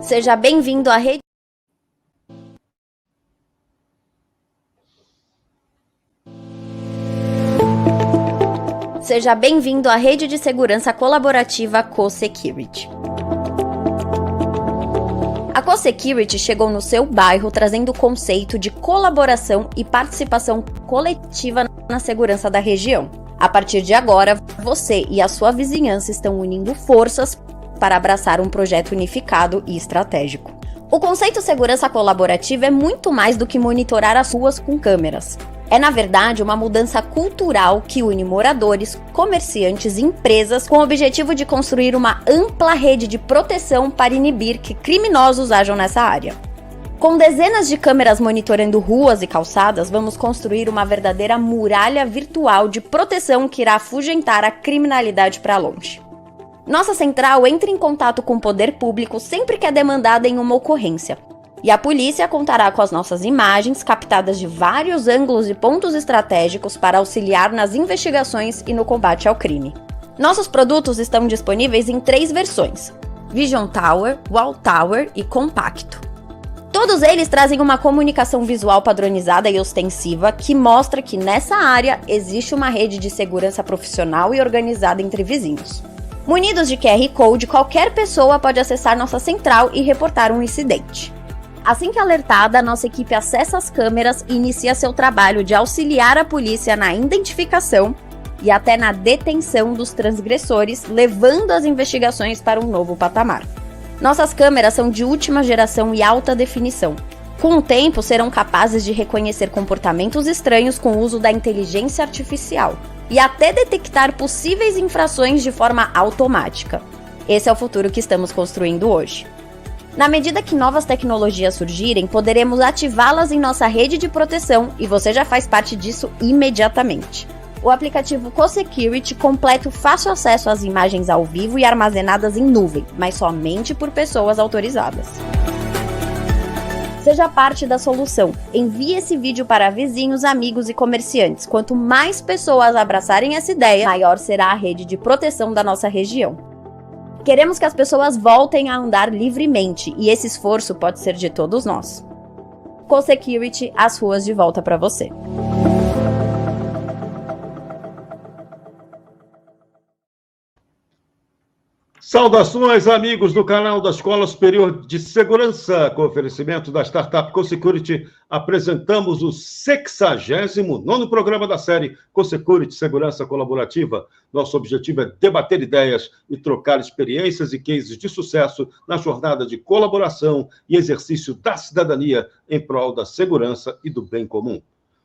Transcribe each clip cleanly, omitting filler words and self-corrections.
Seja bem-vindo à rede. Seja bem-vindo à rede de segurança colaborativa Co-Security. A Co-Security chegou no seu bairro trazendo o conceito de colaboração e participação coletiva na segurança da região. A partir de agora, você e a sua vizinhança estão unindo forças para abraçar um projeto unificado e estratégico. O conceito segurança colaborativa é muito mais do que monitorar as ruas com câmeras. É, na verdade, uma mudança cultural que une moradores, comerciantes e empresas com o objetivo de construir uma ampla rede de proteção para inibir que criminosos ajam nessa área. Com dezenas de câmeras monitorando ruas e calçadas, vamos construir uma verdadeira muralha virtual de proteção que irá afugentar a criminalidade para longe. Nossa central entra em contato com o poder público sempre que é demandada em uma ocorrência. E a polícia contará com as nossas imagens, captadas de vários ângulos e pontos estratégicos para auxiliar nas investigações e no combate ao crime. Nossos produtos estão disponíveis em 3 versões: Vision Tower, Wall Tower e Compacto. Todos eles trazem uma comunicação visual padronizada e ostensiva que mostra que nessa área existe uma rede de segurança profissional e organizada entre vizinhos. Munidos de QR Code, qualquer pessoa pode acessar nossa central e reportar um incidente. Assim que alertada, nossa equipe acessa as câmeras e inicia seu trabalho de auxiliar a polícia na identificação e até na detenção dos transgressores, levando as investigações para um novo patamar. Nossas câmeras são de última geração e alta definição. Com o tempo, serão capazes de reconhecer comportamentos estranhos com o uso da inteligência artificial e até detectar possíveis infrações de forma automática. Esse é o futuro que estamos construindo hoje. Na medida que novas tecnologias surgirem, poderemos ativá-las em nossa rede de proteção e você já faz parte disso imediatamente. O aplicativo Co-Security completa o fácil acesso às imagens ao vivo e armazenadas em nuvem, mas somente por pessoas autorizadas. Seja parte da solução. Envie esse vídeo para vizinhos, amigos e comerciantes. Quanto mais pessoas abraçarem essa ideia, maior será a rede de proteção da nossa região. Queremos que as pessoas voltem a andar livremente e esse esforço pode ser de todos nós. Co-Security, as ruas de volta para você. Saudações, amigos do canal da Escola Superior de Segurança. Com oferecimento da startup Co-Security, apresentamos o 69º programa da série Co-Security Segurança Colaborativa. Nosso objetivo é debater ideias e trocar experiências e cases de sucesso na jornada de colaboração e exercício da cidadania em prol da segurança e do bem comum.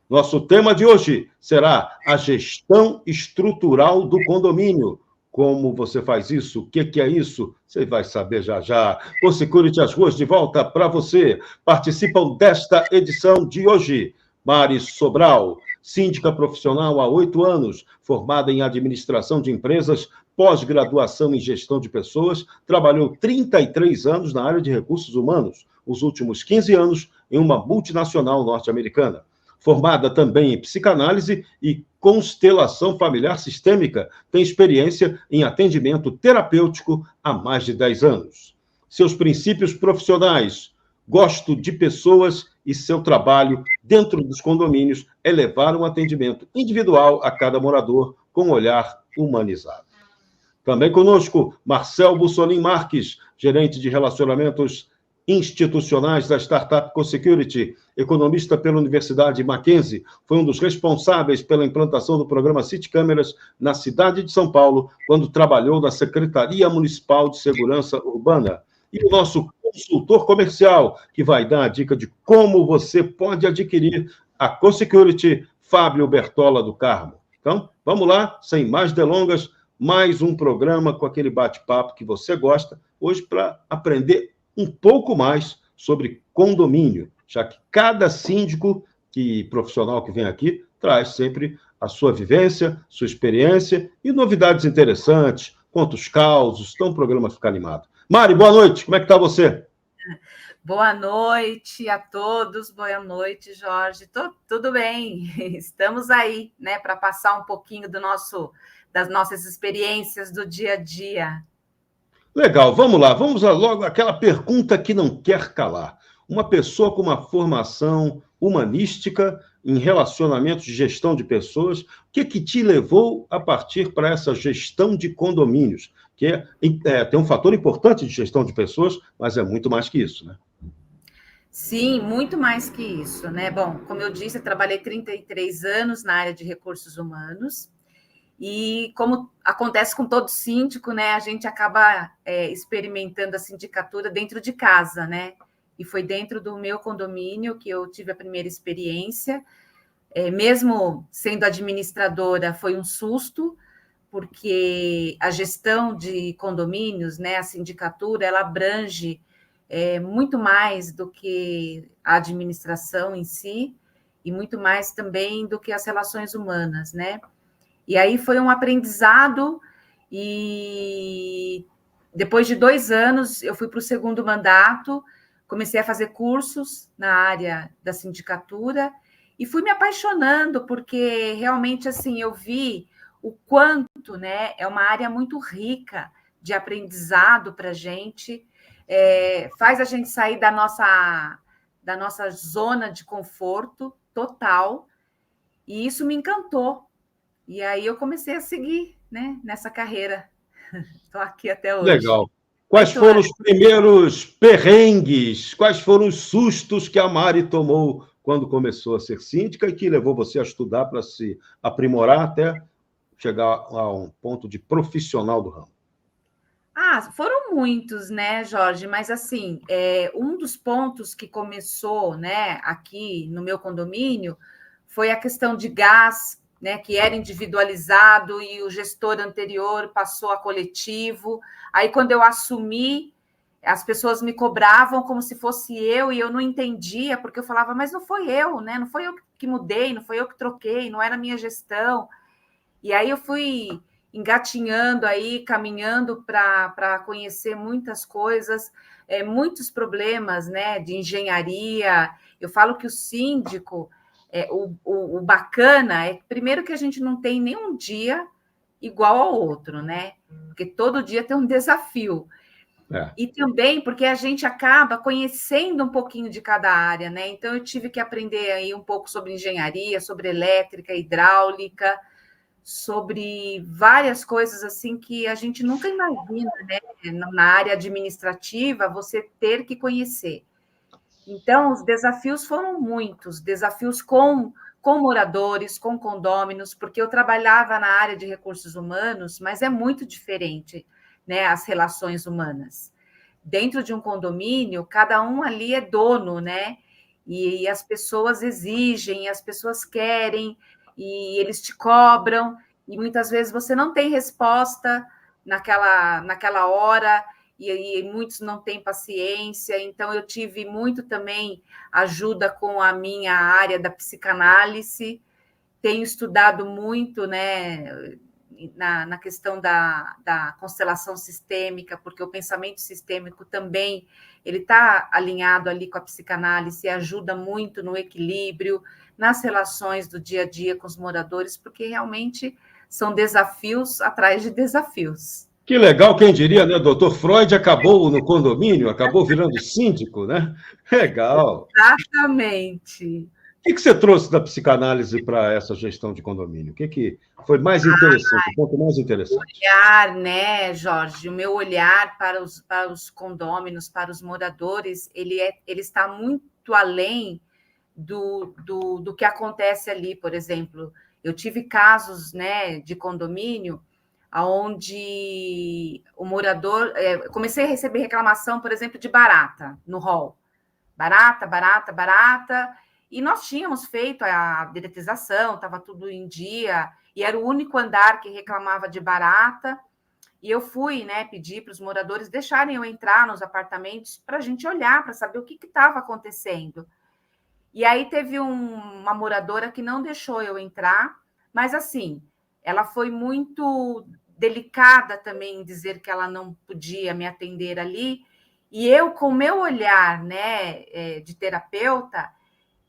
Nosso tema de hoje será a gestão estrutural do condomínio. Como você faz isso? O que é isso? Você vai saber já já. Co-Security, as ruas de volta para você. Participam desta edição de hoje Mari Sobral, síndica profissional há 8 anos, formada em administração de empresas, pós-graduação em gestão de pessoas, trabalhou 33 anos na área de recursos humanos, os últimos 15 anos em uma multinacional norte-americana. Formada também em psicanálise e constelação familiar sistêmica, tem experiência em atendimento terapêutico há mais de 10 anos. Seus princípios profissionais: gosto de pessoas e seu trabalho dentro dos condomínios é levar um atendimento individual a cada morador com um olhar humanizado. Também conosco, Marcel Bussolin Marques, gerente de relacionamentos institucionais da startup Co-Security, economista pela Universidade Mackenzie, foi um dos responsáveis pela implantação do programa City Câmeras na cidade de São Paulo, quando trabalhou na Secretaria Municipal de Segurança Urbana. E o nosso consultor comercial, que vai dar a dica de como você pode adquirir a Co-Security, Fábio Bertola do Carmo. Então, vamos lá, sem mais delongas, mais um programa com aquele bate-papo que você gosta, hoje para aprender um pouco mais sobre condomínio, já que cada síndico profissional que vem aqui traz sempre a sua vivência, sua experiência e novidades interessantes, conta os causos, então o programa fica animado. Mari, boa noite, como é que está você? Boa noite a todos, boa noite, Jorge. Tudo bem, estamos aí, né, para passar um pouquinho das nossas experiências do dia a dia. Legal, vamos lá. Vamos logo àquela pergunta que não quer calar. Uma pessoa com uma formação humanística em relacionamentos de gestão de pessoas, o que te levou a partir para essa gestão de condomínios? Que tem um fator importante de gestão de pessoas, mas é muito mais que isso, né? Sim, muito mais que isso, né? Bom, como eu disse, eu trabalhei 33 anos na área de recursos humanos e, como acontece com todo síndico, né, a gente acaba experimentando a sindicatura dentro de casa, né? E foi dentro do meu condomínio que eu tive a primeira experiência. Mesmo sendo administradora, foi um susto, porque a gestão de condomínios, né, a sindicatura, ela abrange muito mais do que a administração em si, e muito mais também do que as relações humanas, né? E aí foi um aprendizado, e depois de 2 anos eu fui para o segundo mandato, comecei a fazer cursos na área da sindicatura, e fui me apaixonando, porque realmente assim eu vi o quanto, né, é uma área muito rica de aprendizado para a gente, faz a gente sair da nossa zona de conforto total, e isso me encantou. E aí eu comecei a seguir, né, nessa carreira. Estou aqui até hoje. Legal. Quais foram os primeiros perrengues, quais foram os sustos que a Mari tomou quando começou a ser síndica e que levou você a estudar para se aprimorar até chegar a um ponto de profissional do ramo? Foram muitos, né, Jorge? Mas assim, um dos pontos que começou, né, aqui no meu condomínio foi a questão de gás, né, que era individualizado e o gestor anterior passou a coletivo. Aí, quando eu assumi, as pessoas me cobravam como se fosse eu, e eu não entendia, porque eu falava, mas não foi eu, né? Não foi eu que mudei, não foi eu que troquei, não era a minha gestão. E aí eu fui engatinhando aí, caminhando para conhecer muitas coisas, muitos problemas, né, de engenharia. Eu falo que o síndico, o bacana é, primeiro, que a gente não tem nenhum dia igual ao outro, né? Porque todo dia tem um desafio. E também porque a gente acaba conhecendo um pouquinho de cada área, né? Então eu tive que aprender aí um pouco sobre engenharia, sobre elétrica, hidráulica, sobre várias coisas assim que a gente nunca imagina, né? Na área administrativa, você ter que conhecer. Então, os desafios foram muitos, desafios com moradores, com condôminos, porque eu trabalhava na área de recursos humanos, mas é muito diferente, né, as relações humanas. Dentro de um condomínio, cada um ali é dono, né? E as pessoas exigem, as pessoas querem, e eles te cobram, e muitas vezes você não tem resposta naquela hora, e muitos não têm paciência. Então, eu tive muito também ajuda com a minha área da psicanálise, tenho estudado muito, né, na questão da constelação sistêmica, porque o pensamento sistêmico também ele está alinhado ali com a psicanálise e ajuda muito no equilíbrio, nas relações do dia a dia com os moradores, porque realmente são desafios atrás de desafios. Que legal, quem diria, né? Doutor Freud acabou no condomínio, acabou virando síndico, né? Legal. Exatamente. O que você trouxe da psicanálise para essa gestão de condomínio? O que foi mais interessante, o ponto mais interessante? Olhar, né, Jorge? O meu olhar para os condôminos, para os moradores, ele está muito além do que acontece ali. Por exemplo, eu tive casos, né, de condomínio onde o morador... comecei a receber reclamação, por exemplo, de barata no hall. Barata, barata, barata. E nós tínhamos feito a dedetização, estava tudo em dia, e era o único andar que reclamava de barata. E eu fui, né, pedir para os moradores deixarem eu entrar nos apartamentos para a gente olhar, para saber o que estava acontecendo. E aí teve uma moradora que não deixou eu entrar, mas assim, ela foi muito delicada também em dizer que ela não podia me atender ali. E eu, com o meu olhar, né, de terapeuta,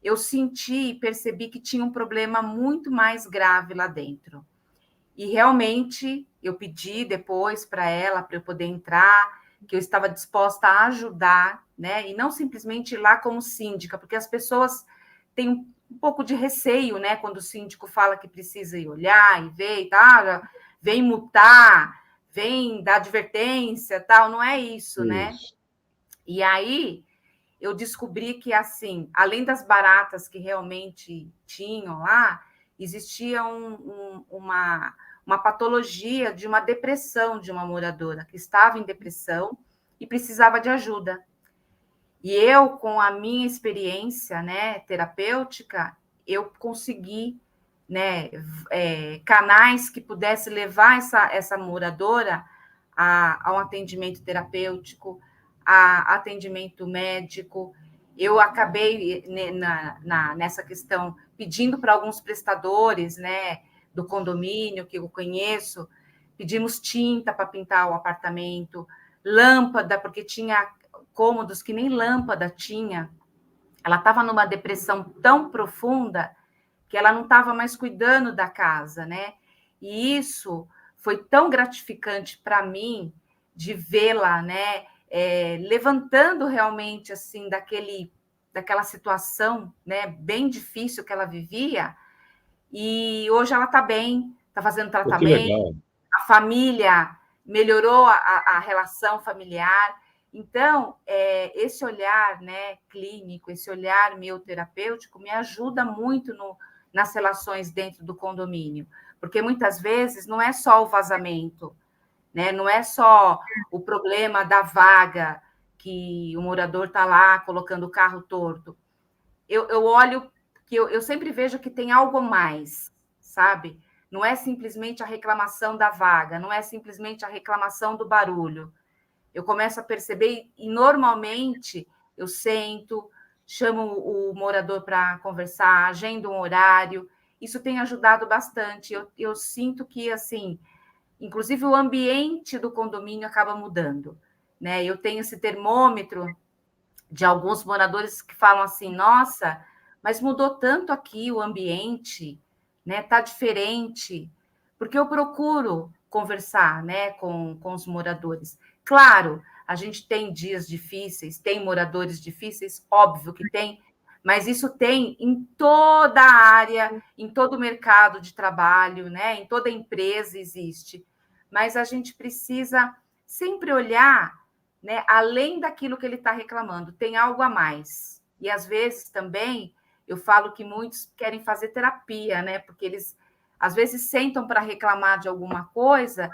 eu senti e percebi que tinha um problema muito mais grave lá dentro. E realmente eu pedi depois para ela, para eu poder entrar, que eu estava disposta a ajudar, né? E não simplesmente ir lá como síndica, porque as pessoas têm um pouco de receio, né? Quando o síndico fala que precisa ir olhar e ver e tal, vem multar, vem dar advertência, tal, não é isso, né? E aí eu descobri que, assim, além das baratas que realmente tinham lá, existia uma patologia de uma depressão de uma moradora que estava em depressão e precisava de ajuda. E eu, com a minha experiência, né, terapêutica, eu consegui, né, canais que pudessem levar essa moradora a um atendimento terapêutico, a atendimento médico. Eu acabei, né, nessa questão pedindo para alguns prestadores, né, do condomínio que eu conheço, pedimos tinta para pintar o apartamento, lâmpada, porque tinha cômodos que nem lâmpada tinha. Ela estava numa depressão tão profunda que ela não estava mais cuidando da casa, né? E isso foi tão gratificante para mim de vê-la, né, levantando realmente assim daquela situação, né, bem difícil que ela vivia. E hoje ela está bem, está fazendo Pô, que tratamento, legal. a família melhorou a relação familiar. Então, esse olhar, né, clínico, esse olhar meu terapêutico me ajuda muito nas relações dentro do condomínio, porque muitas vezes não é só o vazamento, né, não é só o problema da vaga que o morador está lá colocando o carro torto. Eu olho que eu sempre vejo que tem algo mais, sabe? Não é simplesmente a reclamação da vaga, não é simplesmente a reclamação do barulho. Eu começo a perceber e normalmente eu sento, chamo o morador para conversar, agendo um horário. Isso tem ajudado bastante. Eu sinto que, assim, inclusive o ambiente do condomínio acaba mudando, né? Eu tenho esse termômetro de alguns moradores que falam assim: nossa, mas mudou tanto aqui o ambiente, né? Tá diferente, porque eu procuro conversar, né, com os moradores. Claro, a gente tem dias difíceis, tem moradores difíceis, óbvio que tem, mas isso tem em toda a área, em todo o mercado de trabalho, né? Em toda empresa existe. Mas a gente precisa sempre olhar, né, além daquilo que ele está reclamando, tem algo a mais. E às vezes também eu falo que muitos querem fazer terapia, né? Porque eles às vezes sentam para reclamar de alguma coisa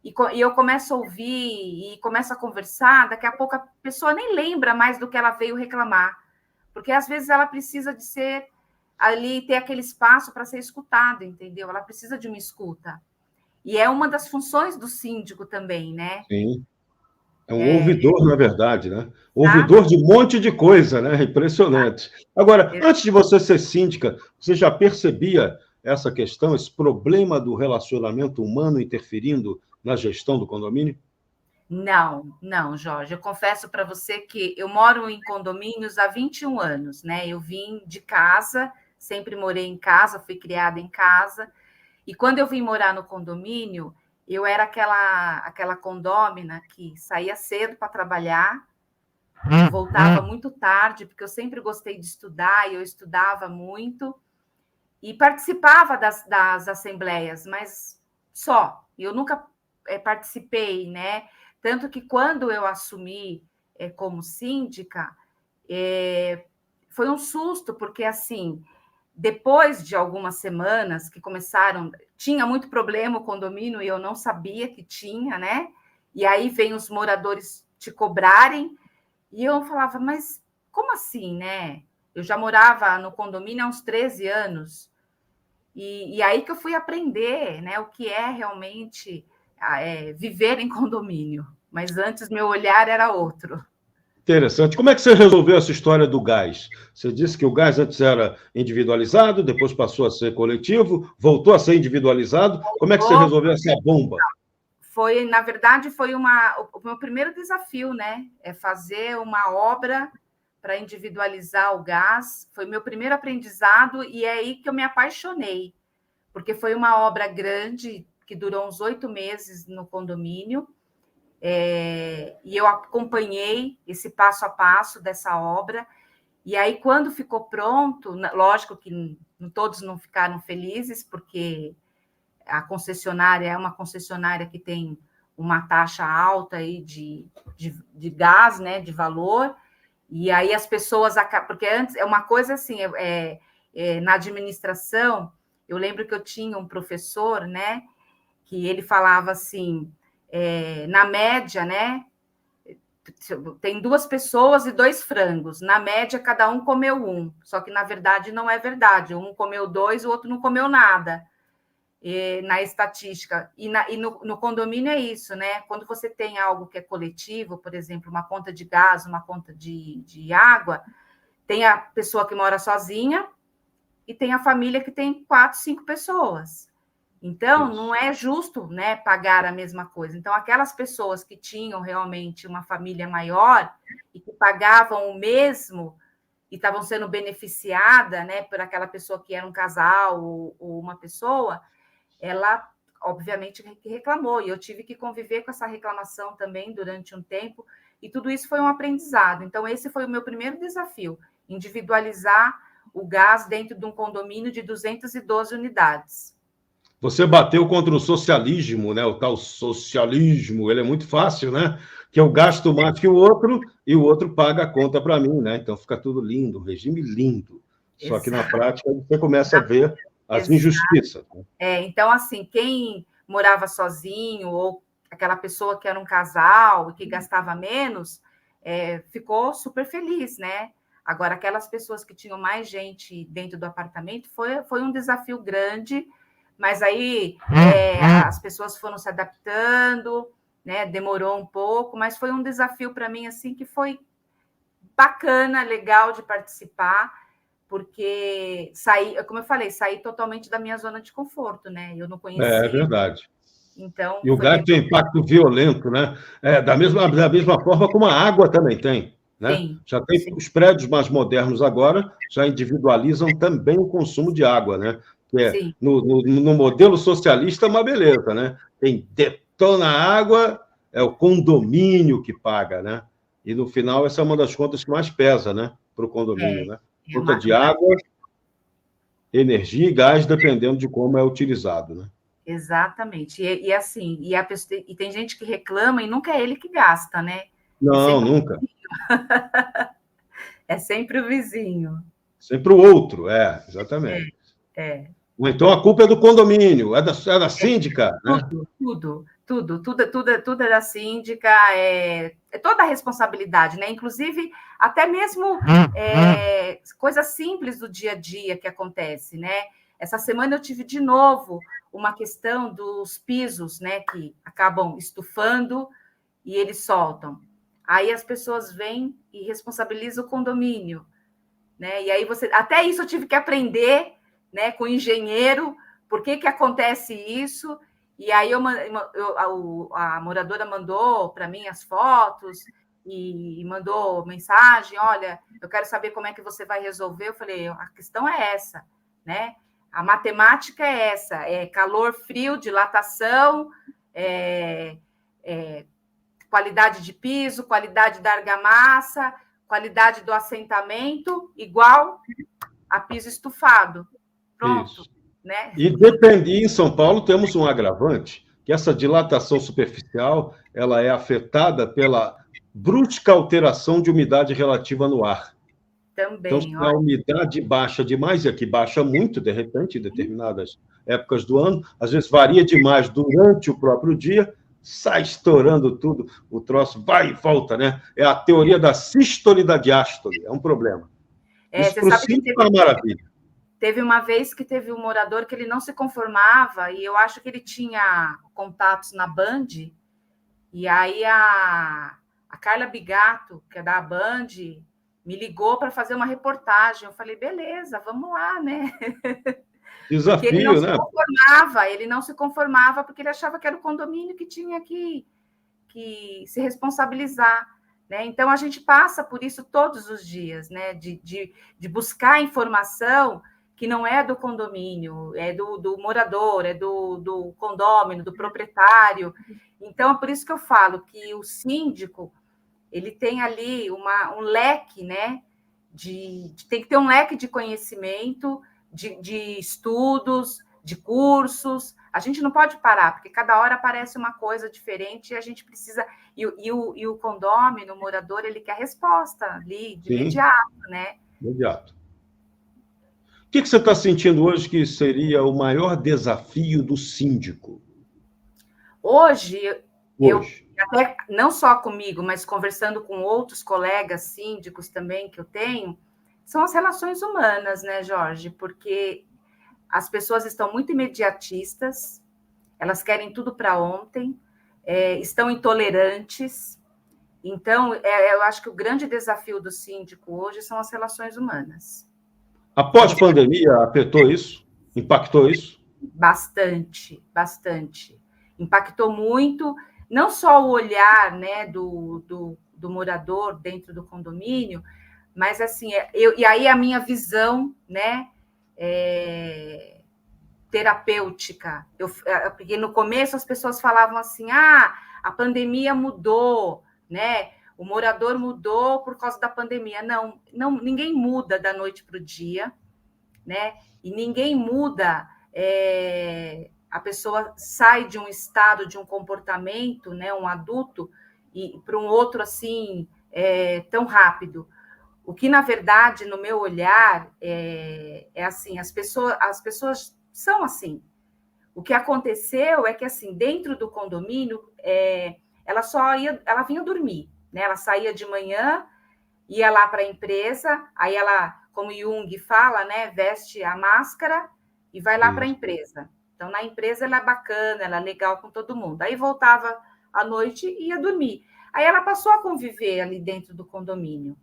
e eu começo a ouvir e começo a conversar, daqui a pouco a pessoa nem lembra mais do que ela veio reclamar, porque às vezes ela precisa de ser ali, ter aquele espaço para ser escutada, entendeu? Ela precisa de uma escuta. E é uma das funções do síndico também, né? Sim. É um ouvidor, na verdade, né? Tá? Ouvidor de um monte de coisa, né? Impressionante. Agora, antes de você ser síndica, você já percebia essa questão, esse problema do relacionamento humano interferindo na gestão do condomínio? Não, não, Jorge. Eu confesso para você que eu moro em condomínios há 21 anos, né? Eu vim de casa, sempre morei em casa, fui criada em casa. E quando eu vim morar no condomínio, eu era aquela condômina que saía cedo para trabalhar, voltava muito tarde, porque eu sempre gostei de estudar e eu estudava muito, e participava das assembleias, mas só. Eu nunca participei, né? Tanto que quando eu assumi como síndica, foi um susto, porque assim, depois de algumas semanas que começaram, tinha muito problema o condomínio e eu não sabia que tinha, né? E aí vem os moradores te cobrarem, e eu falava, mas como assim, né? Eu já morava no condomínio há uns 13 anos, e aí que eu fui aprender, né, o que é realmente viver em condomínio. Mas antes meu olhar era outro. Interessante. Como é que você resolveu essa história do gás? Você disse que o gás antes era individualizado, depois passou a ser coletivo, voltou a ser individualizado. Como é que você resolveu essa bomba? Foi, na verdade, foi o meu primeiro desafio, né? É fazer uma obra para individualizar o gás. Foi meu primeiro aprendizado e é aí que eu me apaixonei, porque foi uma obra grande, que durou uns 8 meses no condomínio, e eu acompanhei esse passo a passo dessa obra. E aí, quando ficou pronto, lógico que todos não ficaram felizes, porque a concessionária é uma concessionária que tem uma taxa alta aí de gás, né, de valor, e aí as pessoas acabam... Porque antes, é uma coisa assim, na administração, eu lembro que eu tinha um professor, né, que ele falava assim, na média, né, tem 2 pessoas e 2 frangos. Na média, cada um comeu 1. Só que, na verdade, não é verdade. Um comeu 2, o outro não comeu nada. Na estatística. E no condomínio é isso, né? Quando você tem algo que é coletivo, por exemplo, uma conta de gás, uma conta de água, tem a pessoa que mora sozinha e tem a família que tem 4, 5 pessoas. Então, não é justo, né, pagar a mesma coisa. Então, aquelas pessoas que tinham realmente uma família maior e que pagavam o mesmo e estavam sendo beneficiadas, né, por aquela pessoa que era um casal ou uma pessoa, ela, obviamente, reclamou. E eu tive que conviver com essa reclamação também durante um tempo. E tudo isso foi um aprendizado. Então, esse foi o meu primeiro desafio, individualizar o gás dentro de um condomínio de 212 unidades. Você bateu contra o socialismo, né? O tal socialismo, ele é muito fácil, né? Que eu gasto mais que o outro e o outro paga a conta para mim, né? Então fica tudo lindo, um regime lindo. Só que na prática você começa a ver as injustiças. Né? Então, assim, quem morava sozinho ou aquela pessoa que era um casal e que gastava menos, ficou super feliz, né? Agora, aquelas pessoas que tinham mais gente dentro do apartamento, foi um desafio grande. Mas aí as pessoas foram se adaptando, né? Demorou um pouco, mas foi um desafio para mim assim que foi bacana, legal de participar, porque como eu falei, saí totalmente da minha zona de conforto, né? Eu não conhecia. É verdade. Então, e o gás tem impacto violento, né? Da mesma forma como a água também tem. Né? Sim, já tem sim. Os prédios mais modernos agora já individualizam também o consumo de água, né? Que no modelo socialista é uma beleza, né? Tem detona a água, é o condomínio que paga, né? E no final essa é uma das contas que mais pesa, né? Para o condomínio, né? Conta de água, energia e gás, dependendo de como é utilizado, né? Exatamente. Assim, e tem gente que reclama e nunca é ele que gasta, né? Não, nunca. É sempre o vizinho. Sempre o outro, exatamente. Ou então a culpa é do condomínio, é da síndica. Tudo é da síndica, é toda a responsabilidade, né? Inclusive, até mesmo coisas simples do dia a dia que acontece, né? Essa semana eu tive de novo uma questão dos pisos, né? Que acabam estufando e eles soltam. Aí as pessoas vêm e responsabilizam o condomínio, né? E aí até isso eu tive que aprender, né, com o engenheiro, por que acontece isso. E aí a moradora mandou para mim as fotos e mandou mensagem, olha, eu quero saber como é que você vai resolver. Eu falei, a questão é essa, né? A matemática é essa, é calor, frio, dilatação, qualidade de piso, qualidade da argamassa, qualidade do assentamento, igual a piso estufado. Pronto. Isso. Né? E em São Paulo temos um agravante, que essa dilatação superficial ela é afetada pela brusca alteração de umidade relativa no ar. Também. Então, se a umidade baixa demais, e aqui baixa muito, de repente, em determinadas épocas do ano, às vezes varia demais durante o próprio dia, sai estourando tudo, o troço vai e volta, né? É a teoria da sístole e da diástole, é um problema. Isso para o síndico é uma maravilha. Teve uma vez que teve um morador que ele não se conformava, e eu acho que ele tinha contatos na Band, e aí a Carla Bigato, que é da Band, me ligou para fazer uma reportagem. Eu falei, beleza, vamos lá, né? Desafio, ele não né? Ele não se conformava porque ele achava que era o condomínio que tinha que se responsabilizar. Né? Então, a gente passa por isso todos os dias, né? De buscar informação que não é do condomínio, é do morador, é do condômino, do proprietário. Então, é por isso que eu falo que o síndico, ele tem ali um leque, né? Tem que ter um leque de conhecimento, de estudos, de cursos. A gente não pode parar, porque cada hora aparece uma coisa diferente e a gente precisa... E o condômino, o morador, ele quer resposta ali, de imediato, né? Imediato. O que você está sentindo hoje que seria o maior desafio do síndico? Hoje, eu até não só comigo, mas conversando com outros colegas síndicos também que eu tenho, são as relações humanas, né, Jorge? Porque as pessoas estão muito imediatistas, elas querem tudo para ontem, estão intolerantes. Então, eu acho que o grande desafio do síndico hoje são as relações humanas. Após a pandemia, afetou isso? Impactou isso? Bastante, bastante. Impactou muito, não só o olhar, né, do morador dentro do condomínio, mas assim, e aí a minha visão, né, terapêutica. Porque no começo as pessoas falavam assim: a pandemia mudou, né? O morador mudou por causa da pandemia. Não, ninguém muda da noite para o dia, né? E ninguém muda. A pessoa sai de um estado, de um comportamento, né? Um adulto, e para um outro assim tão rápido. O que, na verdade, no meu olhar, é assim, as pessoas são assim. O que aconteceu é que, assim, dentro do condomínio, ela vinha dormir, né? Ela saía de manhã, ia lá para a empresa, aí ela, como Jung fala, né, veste a máscara e vai lá para a empresa. Então, na empresa ela é bacana, ela é legal com todo mundo. Aí voltava à noite e ia dormir. Aí ela passou a conviver ali dentro do condomínio.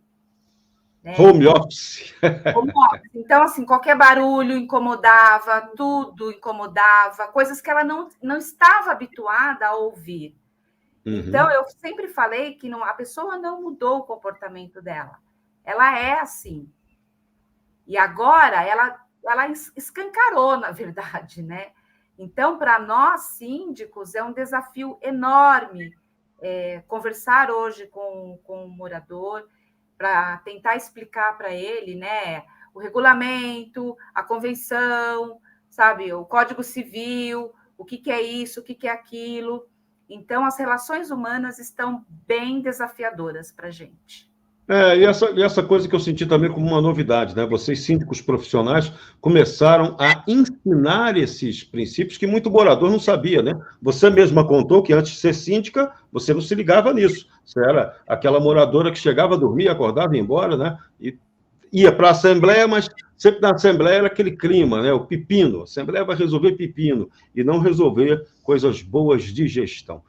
Né? Home office. Então, assim, qualquer barulho incomodava, tudo incomodava, coisas que ela não estava habituada a ouvir. Uhum. Então, eu sempre falei que a pessoa não mudou o comportamento dela. Ela é assim. E agora, ela escancarou, na verdade, né? Então, para nós, síndicos, é um desafio enorme conversar hoje com o morador, para tentar explicar para ele, né, o regulamento, a convenção, sabe, o Código Civil, o que é isso, o que é aquilo. Então, as relações humanas estão bem desafiadoras para a gente. E essa coisa que eu senti também como uma novidade, né? Vocês, síndicos profissionais, começaram a ensinar esses princípios que muito morador não sabia, né? Você mesma contou que antes de ser síndica, você não se ligava nisso. Você era aquela moradora que chegava a dormir, acordava e ia embora, né? E ia para a Assembleia, mas sempre na Assembleia era aquele clima, né? O pepino. A Assembleia vai resolver pepino e não resolver coisas boas de gestão.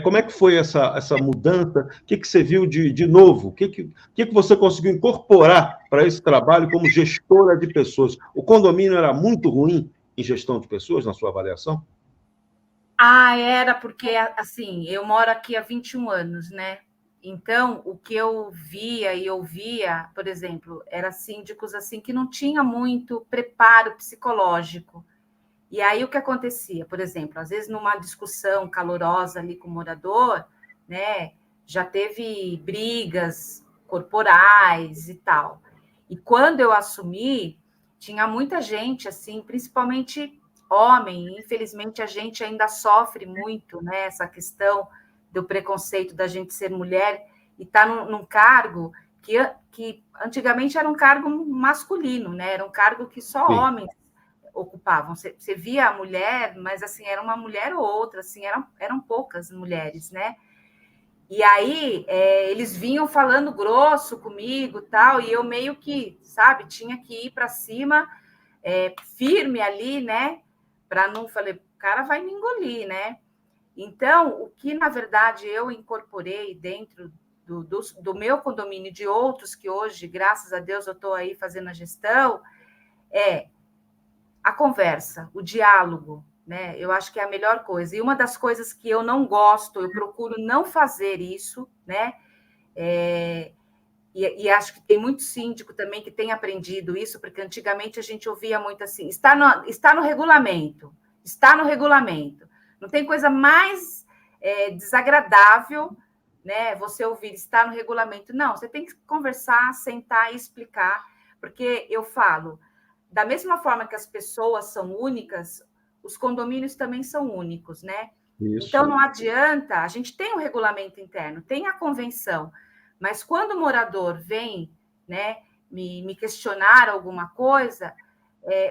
Como é que foi essa mudança? O que você viu de novo? O que você conseguiu incorporar para esse trabalho como gestora de pessoas? O condomínio era muito ruim em gestão de pessoas, na sua avaliação? Era porque, assim, eu moro aqui há 21 anos, né? Então, o que eu via e ouvia, por exemplo, era síndicos assim que não tinha muito preparo psicológico. E aí o que acontecia? Por exemplo, às vezes numa discussão calorosa ali com o morador, né, já teve brigas corporais e tal. E quando eu assumi, tinha muita gente assim, principalmente homem, infelizmente a gente ainda sofre muito, né, essa questão do preconceito da gente ser mulher e estar num cargo que antigamente era um cargo masculino, né? Era um cargo que só Sim. homens ocupavam. Você via a mulher, mas assim, era uma mulher ou outra, assim, eram poucas mulheres, né? E aí eles vinham falando grosso comigo, tal, e eu meio que, sabe, tinha que ir para cima, firme ali, né? Para não falei, o cara vai me engolir, né? Então, o que, na verdade, eu incorporei dentro do meu condomínio, de outros que hoje, graças a Deus, eu estou aí fazendo a gestão, é a conversa, o diálogo, né? Eu acho que é a melhor coisa. E uma das coisas que eu não gosto, eu procuro não fazer isso, né? E acho que tem muito síndico também que tem aprendido isso, porque antigamente a gente ouvia muito assim, está no regulamento, está no regulamento. Não tem coisa mais desagradável, né, você ouvir, está no regulamento. Não, você tem que conversar, sentar e explicar, porque eu falo, da mesma forma que as pessoas são únicas, os condomínios também são únicos, né? Isso. Então, não adianta, a gente tem um regulamento interno, tem a convenção, mas quando o morador vem, né, me questionar alguma coisa,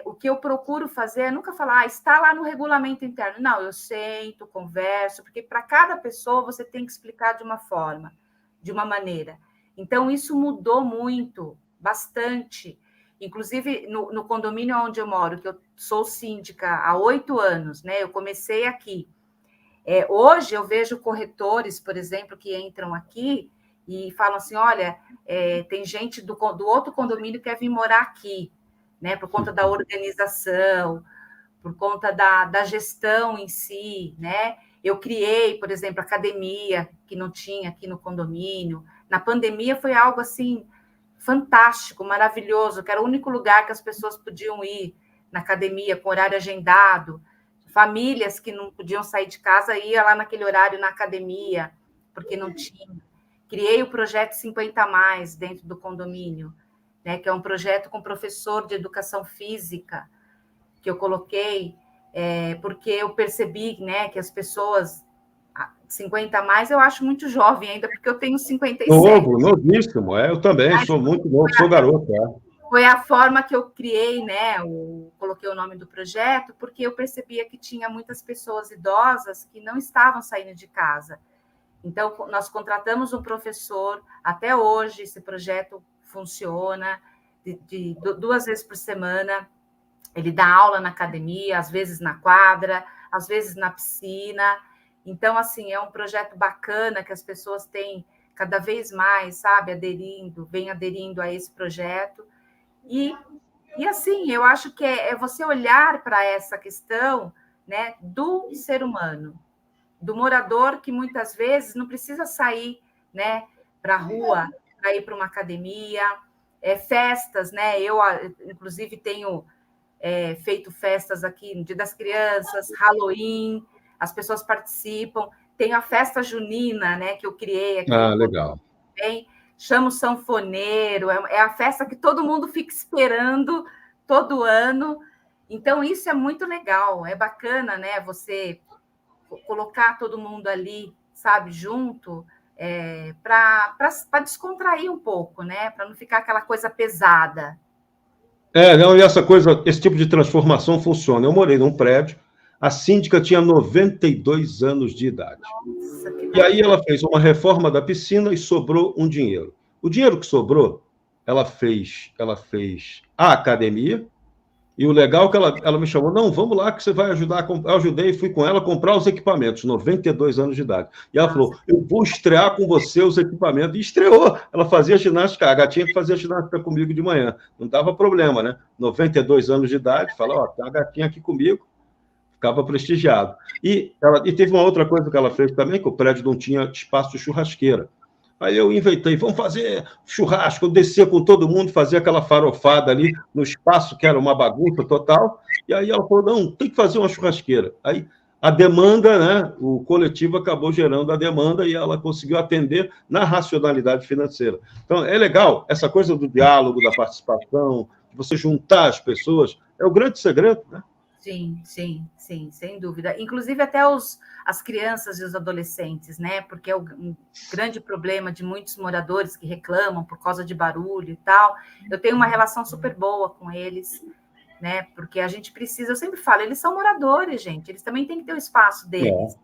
o que eu procuro fazer é nunca falar, está lá no regulamento interno. Não, eu sento, converso, porque para cada pessoa você tem que explicar de uma forma, de uma maneira. Então, isso mudou muito, bastante. Inclusive, no condomínio onde eu moro, que eu sou síndica há 8 anos, né? Eu comecei aqui. Hoje eu vejo corretores, por exemplo, que entram aqui e falam assim, olha, tem gente do outro condomínio que quer vir morar aqui, né, por conta da organização, por conta da gestão em si, né? Eu criei, por exemplo, academia, que não tinha aqui no condomínio. Na pandemia foi algo, assim, fantástico, maravilhoso, que era o único lugar que as pessoas podiam ir na academia, com horário agendado. Famílias que não podiam sair de casa iam lá naquele horário na academia, porque não tinha. Criei o projeto 50+, dentro do condomínio, né, que é um projeto com professor de educação física, que eu coloquei, porque eu percebi, né, que as pessoas 50+, eu acho muito jovem ainda, porque eu tenho 57. Novíssimo, eu também, sou muito novo, sou garoto. Foi a forma que eu criei, né, coloquei o nome do projeto, porque eu percebia que tinha muitas pessoas idosas que não estavam saindo de casa. Então, nós contratamos um professor, até hoje esse projeto funciona, de 2 vezes por semana, ele dá aula na academia, às vezes na quadra, às vezes na piscina. Então, assim, é um projeto bacana que as pessoas têm cada vez mais, sabe, vem aderindo a esse projeto. E assim, eu acho que é você olhar para essa questão, né, do ser humano, do morador que muitas vezes não precisa sair, né, para a rua, para ir para uma academia, festas, né? Eu, inclusive, tenho feito festas aqui no Dia das Crianças, Halloween, as pessoas participam. Tenho a festa junina, né, que eu criei aqui. Legal. Também. Chamo sanfoneiro, é a festa que todo mundo fica esperando todo ano. Então, isso é muito legal, é bacana, né? Você colocar todo mundo ali, sabe, junto, para descontrair um pouco, né? Para não ficar aquela coisa pesada. Não, e esse tipo de transformação funciona. Eu morei num prédio, a síndica tinha 92 anos de idade. Nossa, que E aí ela fez uma reforma da piscina e sobrou um dinheiro. O dinheiro que sobrou, ela fez a academia, e o legal é que ela me chamou, não, vamos lá que você vai ajudar. Eu ajudei e fui com ela a comprar os equipamentos, 92 anos de idade. E ela falou, eu vou estrear com você os equipamentos. E estreou. Ela fazia ginástica, a gatinha que fazia ginástica comigo de manhã. Não dava problema, né? 92 anos de idade, fala, tem uma gatinha aqui comigo. Ficava prestigiado. E teve uma outra coisa que ela fez também, que o prédio não tinha espaço de churrasqueira. Aí eu inventei, vamos fazer churrasco. Eu descia com todo mundo, fazia aquela farofada ali no espaço, que era uma bagunça total. E aí ela falou, não, tem que fazer uma churrasqueira. Aí a demanda, né, o coletivo acabou gerando a demanda e ela conseguiu atender na racionalidade financeira. Então, é legal, essa coisa do diálogo, da participação, de você juntar as pessoas, é o grande segredo, né? Sim, sem dúvida. Inclusive até as crianças e os adolescentes, né? Porque é um grande problema de muitos moradores que reclamam por causa de barulho e tal. Eu tenho uma relação super boa com eles, né? Porque a gente precisa, eu sempre falo, eles são moradores, gente. Eles também têm que ter o espaço deles,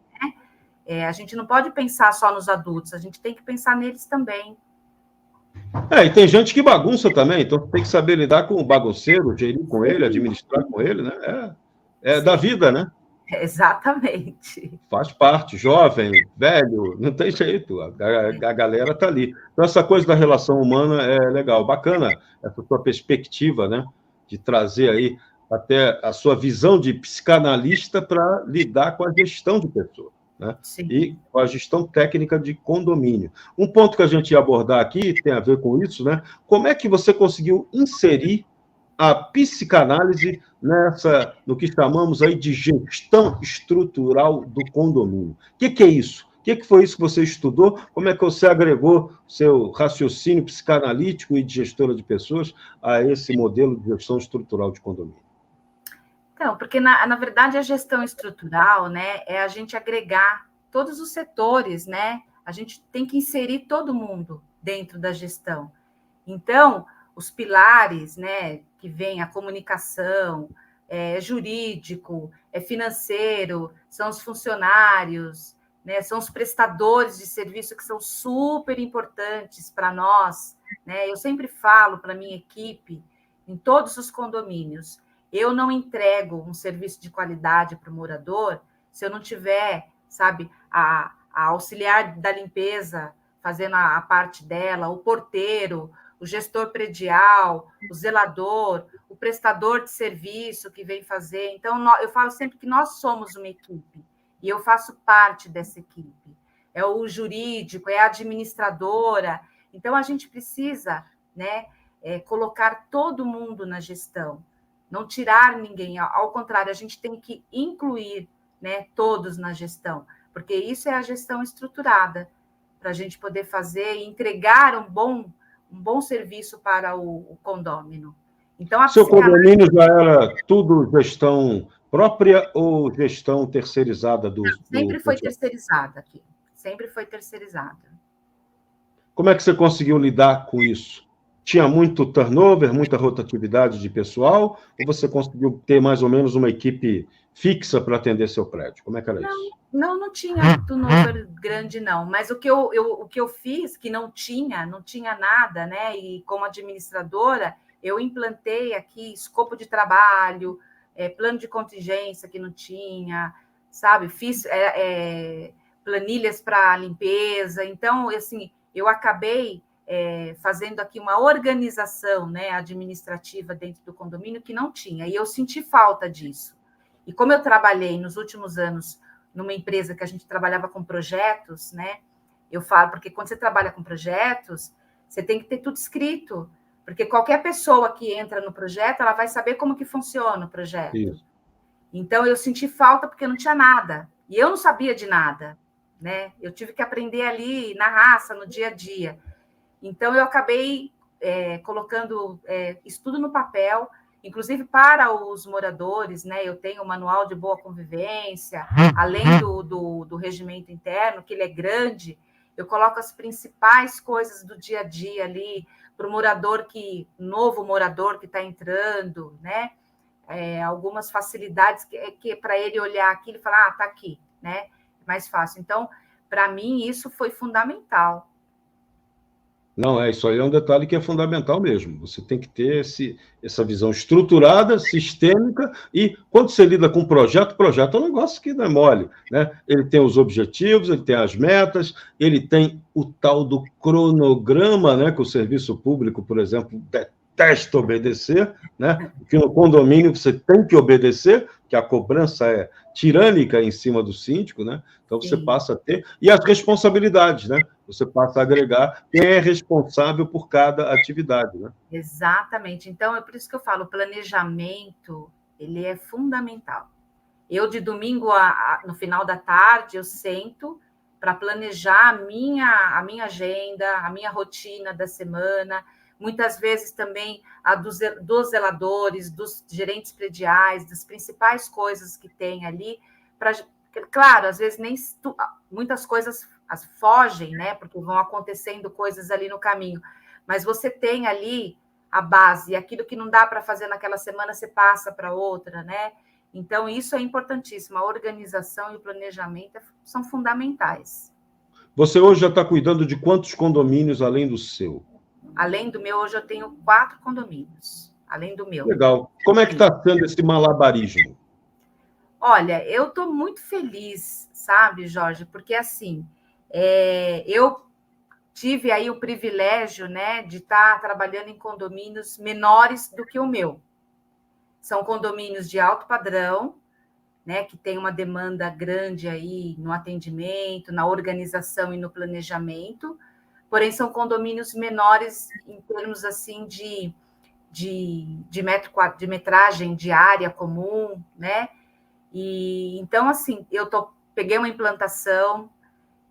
né? A gente não pode pensar só nos adultos, a gente tem que pensar neles também. E tem gente que bagunça também, então tem que saber lidar com o bagunceiro, gerir com ele, administrar com ele, né? É da vida, né? Exatamente. Faz parte, jovem, velho, não tem jeito, a galera está ali. Então, essa coisa da relação humana é legal, bacana essa sua perspectiva, né? De trazer aí até a sua visão de psicanalista para lidar com a gestão de pessoas. né? Sim. E com a gestão técnica de condomínio. Um ponto que a gente ia abordar aqui tem a ver com isso, né? Como é que você conseguiu inserir a psicanálise no que chamamos aí de gestão estrutural do condomínio? O que é isso? O que foi isso que você estudou? Como é que você agregou seu raciocínio psicanalítico e de gestora de pessoas a esse modelo de gestão estrutural de condomínio? Então, porque, na verdade, a gestão estrutural, né, é a gente agregar todos os setores, né? A gente tem que inserir todo mundo dentro da gestão. Então, os pilares, né, que vem a comunicação, jurídico, financeiro, são os funcionários, né, são os prestadores de serviço que são super importantes para nós, né? Eu sempre falo para a minha equipe, em todos os condomínios, eu não entrego um serviço de qualidade para o morador se eu não tiver, sabe, a auxiliar da limpeza fazendo a parte dela, o porteiro, o gestor predial, o zelador, o prestador de serviço que vem fazer. Então, eu falo sempre que nós somos uma equipe e eu faço parte dessa equipe. É o jurídico, é a administradora. Então, a gente precisa, né, colocar todo mundo na gestão, não tirar ninguém. Ao contrário, a gente tem que incluir, né, todos na gestão, porque isso é a gestão estruturada, para a gente poder fazer e entregar um bom serviço para o condômino. Então, a Seu condomínio já era tudo gestão própria ou gestão terceirizada do sempre foi pessoal? terceirizada aqui, sempre foi terceirizada. Como é que você conseguiu lidar com isso? Tinha muito turnover, muita rotatividade de pessoal, ou você conseguiu ter mais ou menos uma equipe fixa para atender seu prédio? Como é que era isso? Não tinha turnover grande, não. Mas o que eu fiz, que não tinha nada, né? E como administradora, eu implantei aqui escopo de trabalho, plano de contingência que não tinha, sabe? Fiz planilhas para limpeza. Então, assim, eu acabei fazendo aqui uma organização, né, administrativa dentro do condomínio que não tinha. E eu senti falta disso. E como eu trabalhei nos últimos anos numa empresa que a gente trabalhava com projetos, né? Eu falo, porque quando você trabalha com projetos, você tem que ter tudo escrito, porque qualquer pessoa que entra no projeto, ela vai saber como que funciona o projeto. Isso. Então, eu senti falta porque não tinha nada. E eu não sabia de nada, né? Eu tive que aprender ali na raça, no dia a dia. Então, eu acabei colocando isso tudo no papel, inclusive para os moradores, né? Eu tenho o manual de boa convivência, além do regimento interno, que ele é grande, eu coloco as principais coisas do dia a dia ali para o novo morador que está entrando, né? Algumas facilidades que para ele olhar aqui e falar, tá aqui, né? Mais fácil. Então, para mim, isso foi fundamental. Não, isso aí é um detalhe que é fundamental mesmo. Você tem que ter essa visão estruturada, sistêmica, e quando você lida com projeto é um negócio que não é mole, né? Ele tem os objetivos, ele tem as metas, ele tem o tal do cronograma, né? Que o serviço público, por exemplo, detesta obedecer, né? Que no condomínio você tem que obedecer, que a cobrança é tirânica em cima do síndico, né? Então você passa a ter, e as responsabilidades, né? Você passa a agregar quem é responsável por cada atividade, né? Exatamente. Então, é por isso que eu falo, o planejamento, ele é fundamental. Eu, de domingo, no final da tarde, eu sento para planejar a minha agenda, a minha rotina da semana, muitas vezes também a dos zeladores, dos gerentes prediais, das principais coisas que tem ali. Claro, às vezes muitas coisas fogem, né? Porque vão acontecendo coisas ali no caminho. Mas você tem ali a base, e aquilo que não dá para fazer naquela semana, você passa para outra, né? Então, isso é importantíssimo. A organização e o planejamento são fundamentais. Você hoje já está cuidando de quantos condomínios além do seu? Além do meu, hoje eu tenho 4 condomínios. Além do meu. Legal. Como é que está sendo esse malabarismo? Olha, eu estou muito feliz, sabe, Jorge? Porque, assim, eu tive aí o privilégio, né, de estar trabalhando em condomínios menores do que o meu. São condomínios de alto padrão, né, que tem uma demanda grande aí no atendimento, na organização e no planejamento, porém são condomínios menores em termos assim de metragem de área comum, né? E então, assim, peguei uma implantação,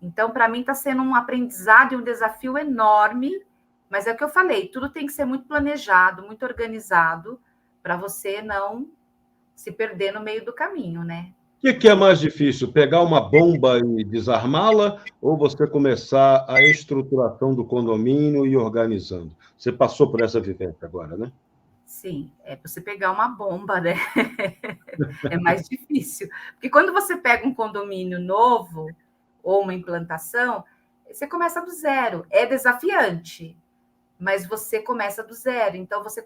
então, para mim, está sendo um aprendizado e um desafio enorme, mas é o que eu falei, tudo tem que ser muito planejado, muito organizado, para você não se perder no meio do caminho, né? O que é mais difícil, pegar uma bomba e desarmá-la, ou você começar a estruturação do condomínio e ir organizando? Você passou por essa vivência agora, né? Sim, é você pegar uma bomba, né? É mais difícil. Porque quando você pega um condomínio novo ou uma implantação, você começa do zero. É desafiante, mas você começa do zero. Então você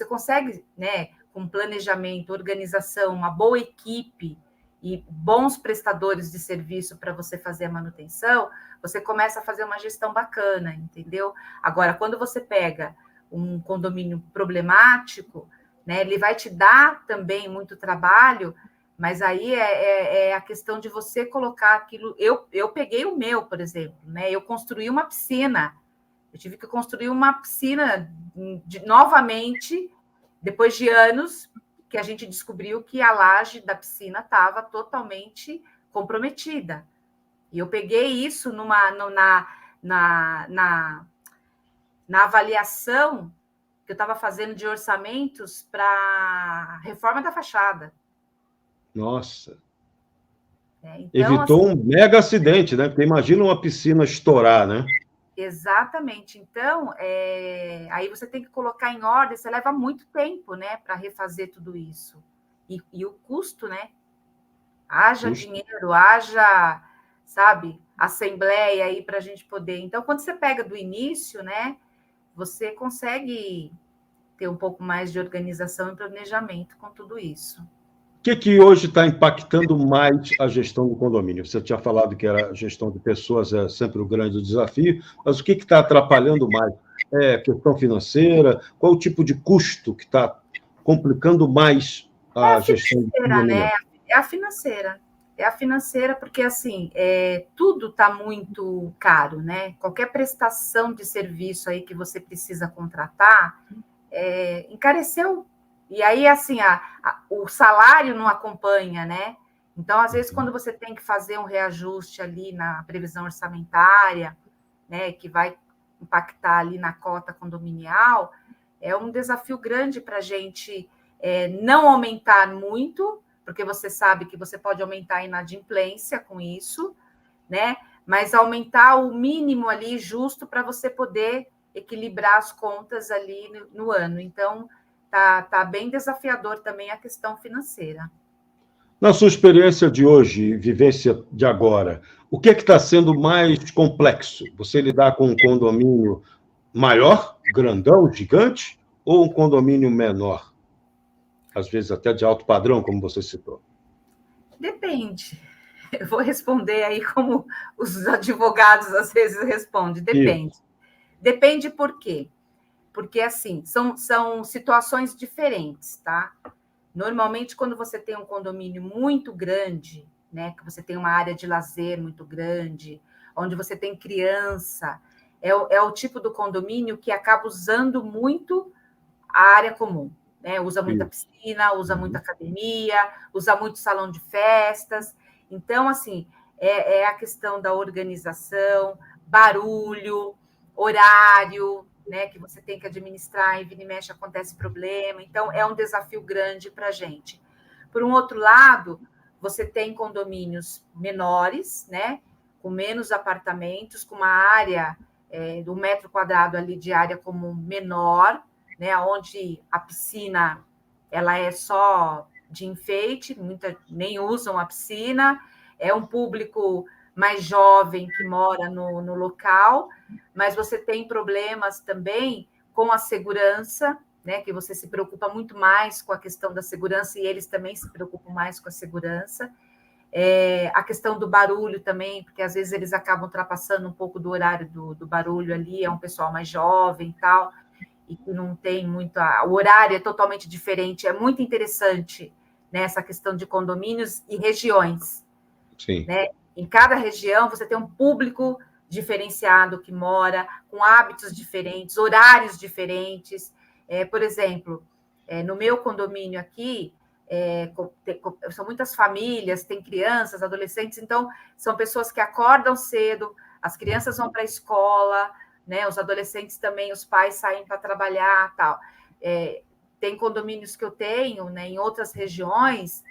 consegue, né, com planejamento, organização, uma boa equipe e bons prestadores de serviço para você fazer a manutenção, você começa a fazer uma gestão bacana, entendeu? Agora, quando você pega um condomínio problemático, né, ele vai te dar também muito trabalho, mas aí é a questão de você colocar aquilo. Eu peguei o meu, por exemplo, né? Eu construí uma piscina. Eu tive que construir uma piscina novamente, depois de anos que a gente descobriu que a laje da piscina estava totalmente comprometida. E eu peguei isso na avaliação que eu estava fazendo de orçamentos para reforma da fachada. Nossa. Então, evitou assim, um mega acidente, né? Porque imagina uma piscina estourar, né? Exatamente. Então, aí você tem que colocar em ordem, você leva muito tempo, né, para refazer tudo isso. E o custo, né? Haja Justo. dinheiro, haja, sabe, assembleia aí para a gente poder. Então, quando você pega do início, né, você consegue ter um pouco mais de organização e planejamento com tudo isso. O que hoje está impactando mais a gestão do condomínio? Você tinha falado que a gestão de pessoas é sempre o grande desafio, mas o que está atrapalhando mais? É questão financeira? Qual o tipo de custo que está complicando mais a gestão do Né? condomínio? É a financeira. É a financeira, porque assim, tudo está muito caro, né? Qualquer prestação de serviço aí que você precisa contratar encareceu. E aí, assim, o salário não acompanha, né? Então, às vezes, quando você tem que fazer um reajuste ali na previsão orçamentária, né, que vai impactar ali na cota condominial, é um desafio grande para a gente não aumentar muito, porque você sabe que você pode aumentar a inadimplência com isso, né? Mas aumentar o mínimo ali justo para você poder equilibrar as contas ali no ano. Então, tá bem desafiador também a questão financeira. Na sua experiência de hoje, vivência de agora, o que está sendo mais complexo? Você lidar com um condomínio maior, grandão, gigante, ou um condomínio menor? Às vezes até de alto padrão, como você citou. Depende. Eu vou responder aí como os advogados às vezes respondem. Depende. Isso. Depende por quê? Porque, assim, são situações diferentes, tá? Normalmente, quando você tem um condomínio muito grande, né, que você tem uma área de lazer muito grande, onde você tem criança, é o tipo do condomínio que acaba usando muito a área comum, né? Usa muita piscina, usa muita academia, usa muito salão de festas. Então, assim, é a questão da organização, barulho, horário, né, que você tem que administrar, e vira e mexe acontece problema. Então, é um desafio grande para a gente. Por um outro lado, você tem condomínios menores, né, com menos apartamentos, com uma área do metro quadrado ali de área comum menor, né, onde a piscina ela é só de enfeite, nem usam a piscina, é um público mais jovem que mora no local, mas você tem problemas também com a segurança, né, que você se preocupa muito mais com a questão da segurança e eles também se preocupam mais com a segurança. A questão do barulho também, porque às vezes eles acabam ultrapassando um pouco do horário do barulho ali, é um pessoal mais jovem e tal, e que não tem muito... O horário é totalmente diferente, é muito interessante, nessa questão de condomínios e regiões. Sim. Né? Em cada região, você tem um público diferenciado que mora, com hábitos diferentes, horários diferentes. Por exemplo, no meu condomínio aqui, são muitas famílias, tem crianças, adolescentes, então são pessoas que acordam cedo, as crianças vão para a escola, né? Os adolescentes também, os pais saem para trabalhar, tal. Tem condomínios que eu tenho, né, em outras regiões,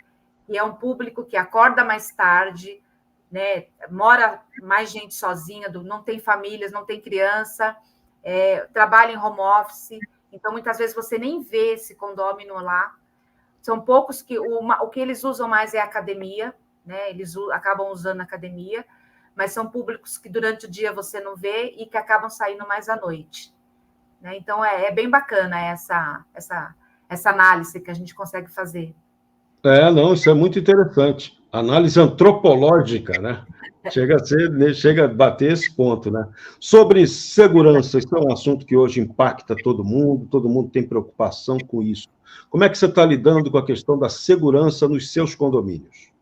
e é um público que acorda mais tarde, né, mora mais gente sozinha, não tem famílias, não tem criança, trabalha em home office, então muitas vezes você nem vê esse condômino lá. São poucos que o que eles usam mais é a academia, né? Eles acabam usando a academia, mas são públicos que durante o dia você não vê e que acabam saindo mais à noite. Né? Então, é bem bacana essa análise que a gente consegue fazer. Não, isso é muito interessante. Análise antropológica, né? Chega a bater esse ponto, né? Sobre segurança, isso é um assunto que hoje impacta todo mundo tem preocupação com isso. Como é que você está lidando com a questão da segurança nos seus condomínios?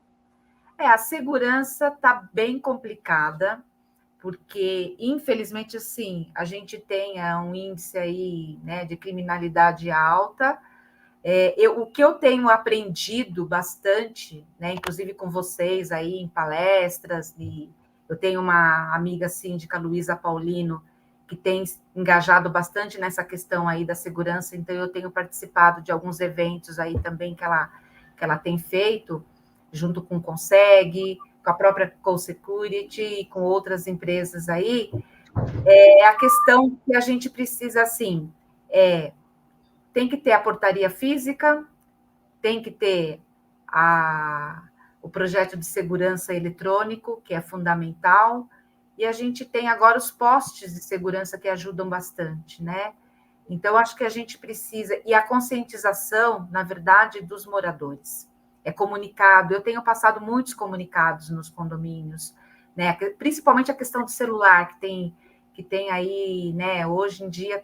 A segurança está bem complicada, porque, infelizmente, assim, a gente tem um índice aí, né, de criminalidade alta. O que eu tenho aprendido bastante, né, inclusive com vocês aí em palestras, e eu tenho uma amiga síndica, Luísa Paulino, que tem engajado bastante nessa questão aí da segurança, então eu tenho participado de alguns eventos aí também que ela tem feito, junto com o Conseg, com a própria CoSecurity e com outras empresas aí. A questão que a gente precisa, assim, tem que ter a portaria física, tem que ter o projeto de segurança eletrônico, que é fundamental, e a gente tem agora os postes de segurança que ajudam bastante, né? Então, acho que a gente precisa... E a conscientização, na verdade, dos moradores. Comunicado. Eu tenho passado muitos comunicados nos condomínios, né? Principalmente a questão do celular, que tem aí, né? Hoje em dia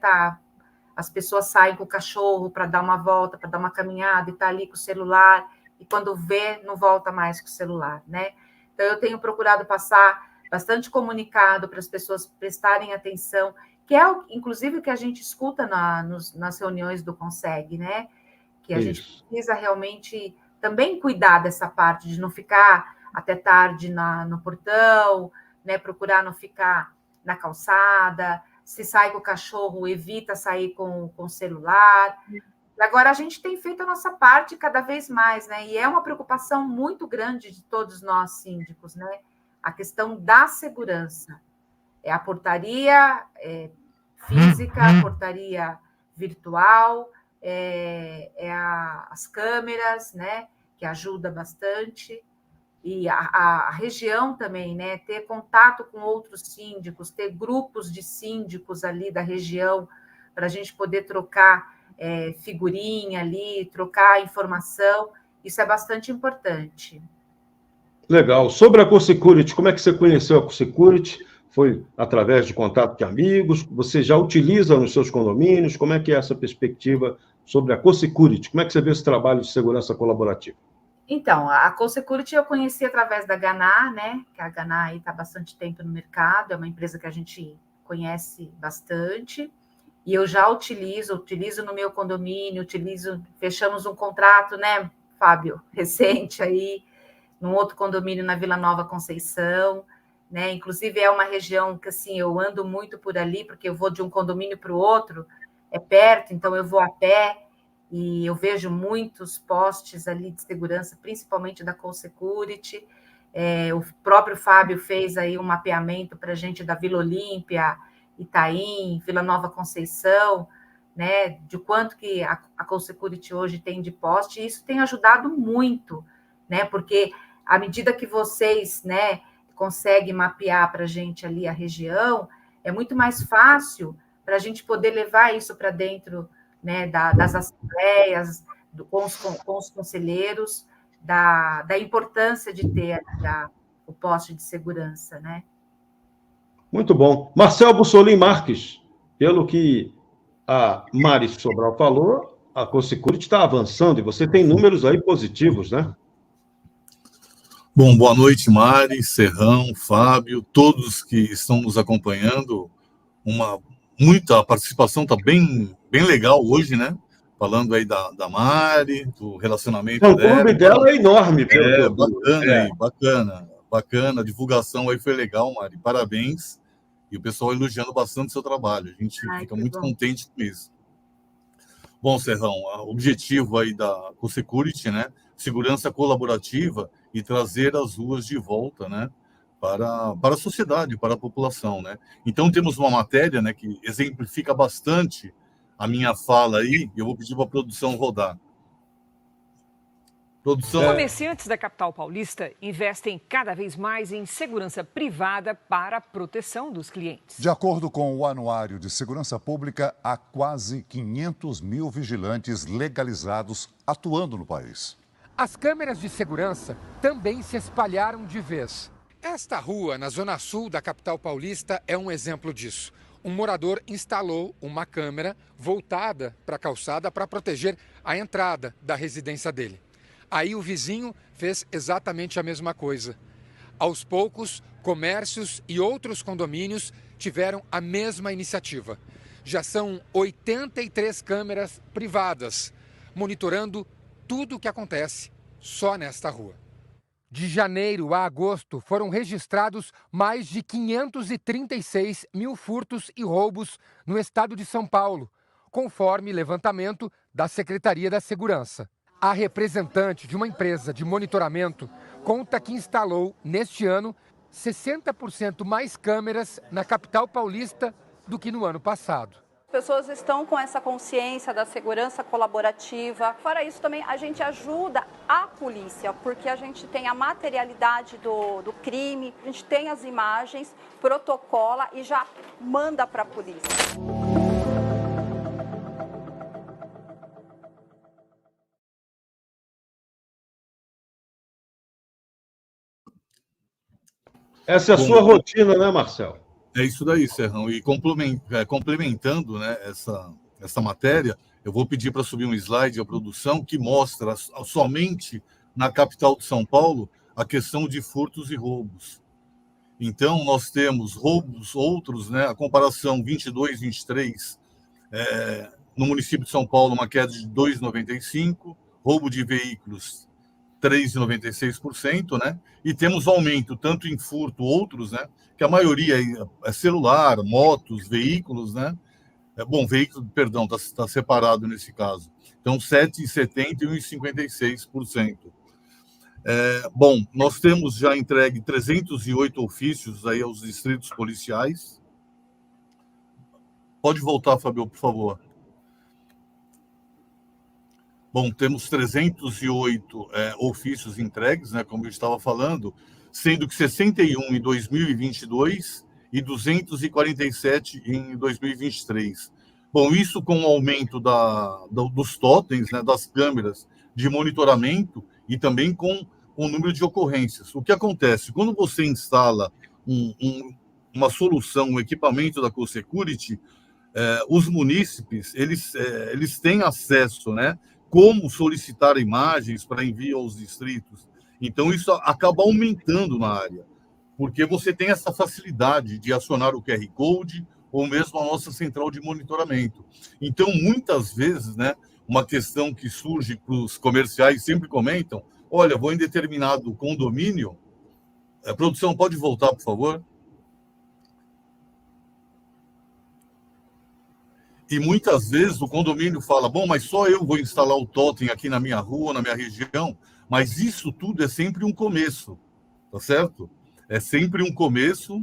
as pessoas saem com o cachorro para dar uma volta, para dar uma caminhada, e está ali com o celular, e quando vê, não volta mais com o celular, né? Então, eu tenho procurado passar bastante comunicado para as pessoas prestarem atenção, que inclusive, o que a gente escuta nas reuniões do Conseg, né? Que a gente precisa realmente também cuidar dessa parte, de não ficar até tarde no portão, né? Procurar não ficar na calçada. Se sai com o cachorro, evita sair com o celular. Agora, a gente tem feito a nossa parte cada vez mais, né? E é uma preocupação muito grande de todos nós síndicos, né? A questão da segurança. A portaria física, a portaria virtual, as câmeras, né? Que ajuda bastante. E a região também, né? Ter contato com outros síndicos, ter grupos de síndicos ali da região, para a gente poder trocar figurinha ali, trocar informação, isso é bastante importante. Legal. Sobre a CoSecurity, como é que você conheceu a CoSecurity? Foi através de contato de amigos? Você já utiliza nos seus condomínios? Como é que é essa perspectiva sobre a CoSecurity? Como é que você vê esse trabalho de segurança colaborativa? Então, a CoSecurity eu conheci através da Ganá, né? Que a Ganá está há bastante tempo no mercado, é uma empresa que a gente conhece bastante, e eu já utilizo no meu condomínio, fechamos um contrato, né, Fábio, recente aí, num outro condomínio na Vila Nova Conceição, né? Inclusive é uma região que, assim, eu ando muito por ali, porque eu vou de um condomínio para o outro, é perto, então eu vou a pé, e eu vejo muitos postes ali de segurança, principalmente da CoSecurity. O próprio Fábio fez aí um mapeamento para a gente da Vila Olímpia, Itaim, Vila Nova Conceição, né, de quanto que a CoSecurity hoje tem de poste, e isso tem ajudado muito, né, porque à medida que vocês, né, conseguem mapear para a gente ali a região, é muito mais fácil para a gente poder levar isso para dentro, né, das assembleias, com os conselheiros, da importância de ter o poste de segurança, né? Muito bom. Marcel Bussolin Marques, pelo que a Mari Sobral falou, a Cosecurity está avançando e você tem números aí positivos, né? Bom, boa noite, Mari, Serrão, Fábio, todos que estão nos acompanhando. Muita participação, está bem legal hoje, né? Falando aí da Mari, do relacionamento O dela. clube dela é enorme, pelo que eu vi. Bacana aí, bacana. A divulgação aí foi legal, Mari, parabéns. E o pessoal elogiando bastante o seu trabalho. A gente fica muito contente com isso. Bom, Serrão, o objetivo aí da Cosecurity, né? Segurança colaborativa e trazer as ruas de volta, né? Para a sociedade, para a população, né? Então, temos uma matéria, né, que exemplifica bastante a minha fala aí, e eu vou pedir para a produção rodar. Produção. Comerciantes da capital paulista investem cada vez mais em segurança privada para a proteção dos clientes. De acordo com o Anuário de Segurança Pública, há quase 500 mil vigilantes legalizados atuando no país. As câmeras de segurança também se espalharam de vez. Esta rua, na zona sul da capital paulista, é um exemplo disso. Um morador instalou uma câmera voltada para a calçada para proteger a entrada da residência dele. Aí o vizinho fez exatamente a mesma coisa. Aos poucos, comércios e outros condomínios tiveram a mesma iniciativa. Já são 83 câmeras privadas, monitorando tudo o que acontece só nesta rua. De janeiro a agosto, foram registrados mais de 536 mil furtos e roubos no estado de São Paulo, conforme levantamento da Secretaria da Segurança. A representante de uma empresa de monitoramento conta que instalou, neste ano, 60% mais câmeras na capital paulista do que no ano passado. As pessoas estão com essa consciência da segurança colaborativa. Fora isso, também a gente ajuda a polícia, porque a gente tem a materialidade do crime, a gente tem as imagens, protocola e já manda para a polícia. Essa é a sua rotina, né, Marcelo? É isso daí, Serrão. E complementando, né, essa matéria, eu vou pedir para subir um slide à produção que mostra somente na capital de São Paulo a questão de furtos e roubos. Então, nós temos roubos outros, né, a comparação 22, 23, no município de São Paulo, uma queda de 2,95%, roubo de veículos 3,96%, né? E temos aumento tanto em furto, outros, né? Que a maioria é celular, motos, veículos, né? Veículo, perdão, tá separado nesse caso. Então, 7,70% e 1,56%. Nós temos já entregue 308 ofícios aí aos distritos policiais. Pode voltar, Fabio, por favor. Temos 308 ofícios entregues, né, como eu estava falando, sendo que 61 em 2022 e 247 em 2023. Isso com o aumento dos totens, né, das câmeras de monitoramento e também com o número de ocorrências. O que acontece? Quando você instala uma solução, um equipamento da Cosecurity, os munícipes, eles têm acesso, né, como solicitar imagens para envio aos distritos. Então, isso acaba aumentando na área, porque você tem essa facilidade de acionar o QR Code ou mesmo a nossa central de monitoramento. Então, muitas vezes, né, uma questão que surge para os comerciais, sempre comentam, olha, vou em determinado condomínio, a produção pode voltar, por favor? E muitas vezes o condomínio fala, mas só eu vou instalar o totem aqui na minha rua, na minha região, mas isso tudo é sempre um começo, tá certo? É sempre um começo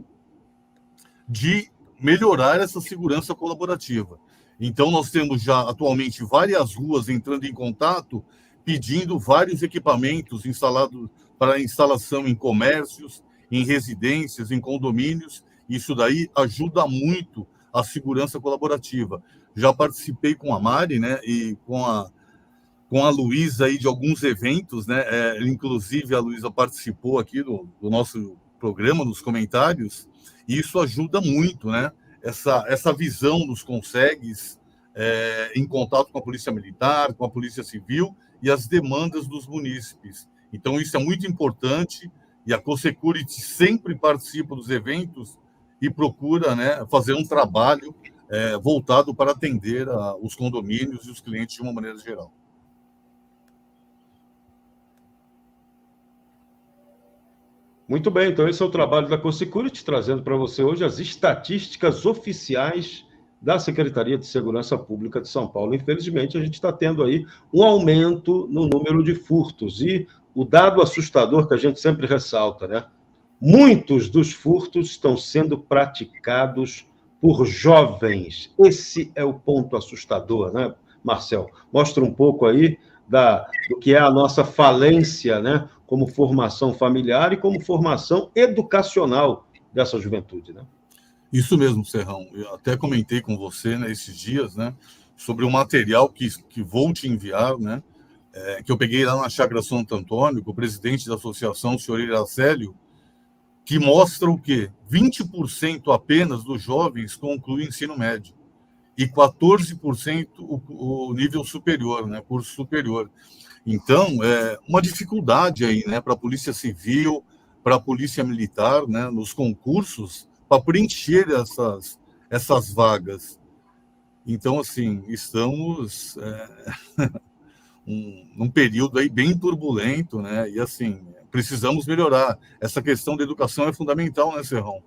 de melhorar essa segurança colaborativa. Então, nós temos já atualmente várias ruas entrando em contato, pedindo vários equipamentos instalados para instalação em comércios, em residências, em condomínios. Isso daí ajuda muito a segurança colaborativa. Já participei com a Mari, né, e com a Luísa aí de alguns eventos, né, inclusive a Luísa participou aqui do nosso programa, nos comentários, e isso ajuda muito, né, essa visão dos consegues, em contato com a Polícia Militar, com a Polícia Civil e as demandas dos munícipes. Então, isso é muito importante e a CoSecurity sempre participa dos eventos e procura, né, fazer um trabalho voltado para atender os condomínios e os clientes de uma maneira geral. Muito bem, então esse é o trabalho da CoSecurity, trazendo para você hoje as estatísticas oficiais da Secretaria de Segurança Pública de São Paulo. Infelizmente, a gente está tendo aí um aumento no número de furtos. E o dado assustador que a gente sempre ressalta, né? Muitos dos furtos estão sendo praticados por jovens. Esse é o ponto assustador, né, Marcel? Mostra um pouco aí do que é a nossa falência, né, como formação familiar e como formação educacional dessa juventude, né? Isso mesmo, Serrão. Eu até comentei com você, né, esses dias, né, sobre o material que vou te enviar, né, que eu peguei lá na Chácara Santo Antônio, com o presidente da associação, o senhor Iracélio, que mostra o quê? 20% apenas dos jovens concluem ensino médio e 14% o nível superior, né, curso superior. Então, é uma dificuldade aí, né, para a Polícia Civil, para a Polícia Militar, né, nos concursos, para preencher essas vagas. Então, assim, estamos num período aí bem turbulento, né, e assim, precisamos melhorar. Essa questão da educação é fundamental, né, Serrão?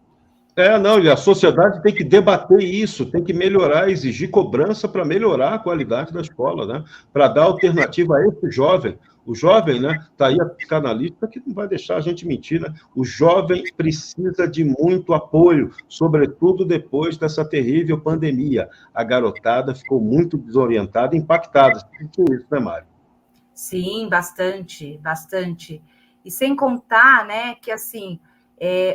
Não, e a sociedade tem que debater isso, tem que melhorar, exigir cobrança para melhorar a qualidade da escola, né? Para dar alternativa a esse jovem. O jovem, né? Está aí a psicanalista que não vai deixar a gente mentir, né? O jovem precisa de muito apoio, sobretudo depois dessa terrível pandemia. A garotada ficou muito desorientada e impactada. Você sentiu isso, né, Mário? Sim, bastante, bastante. E sem contar, né, que assim,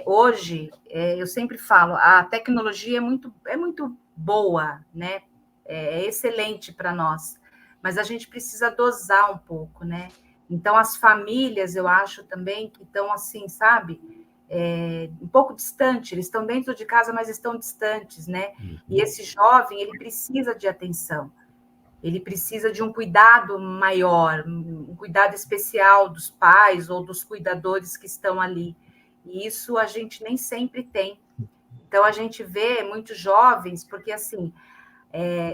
hoje, eu sempre falo, a tecnologia é muito boa, né? É excelente para nós, mas a gente precisa dosar um pouco, né? Então, as famílias, eu acho também que estão assim, sabe? Um pouco distante, eles estão dentro de casa, mas estão distantes, né? E esse jovem, ele precisa de atenção. Ele precisa de um cuidado maior, um cuidado especial dos pais ou dos cuidadores que estão ali. E isso a gente nem sempre tem. Então, a gente vê muitos jovens, porque, assim,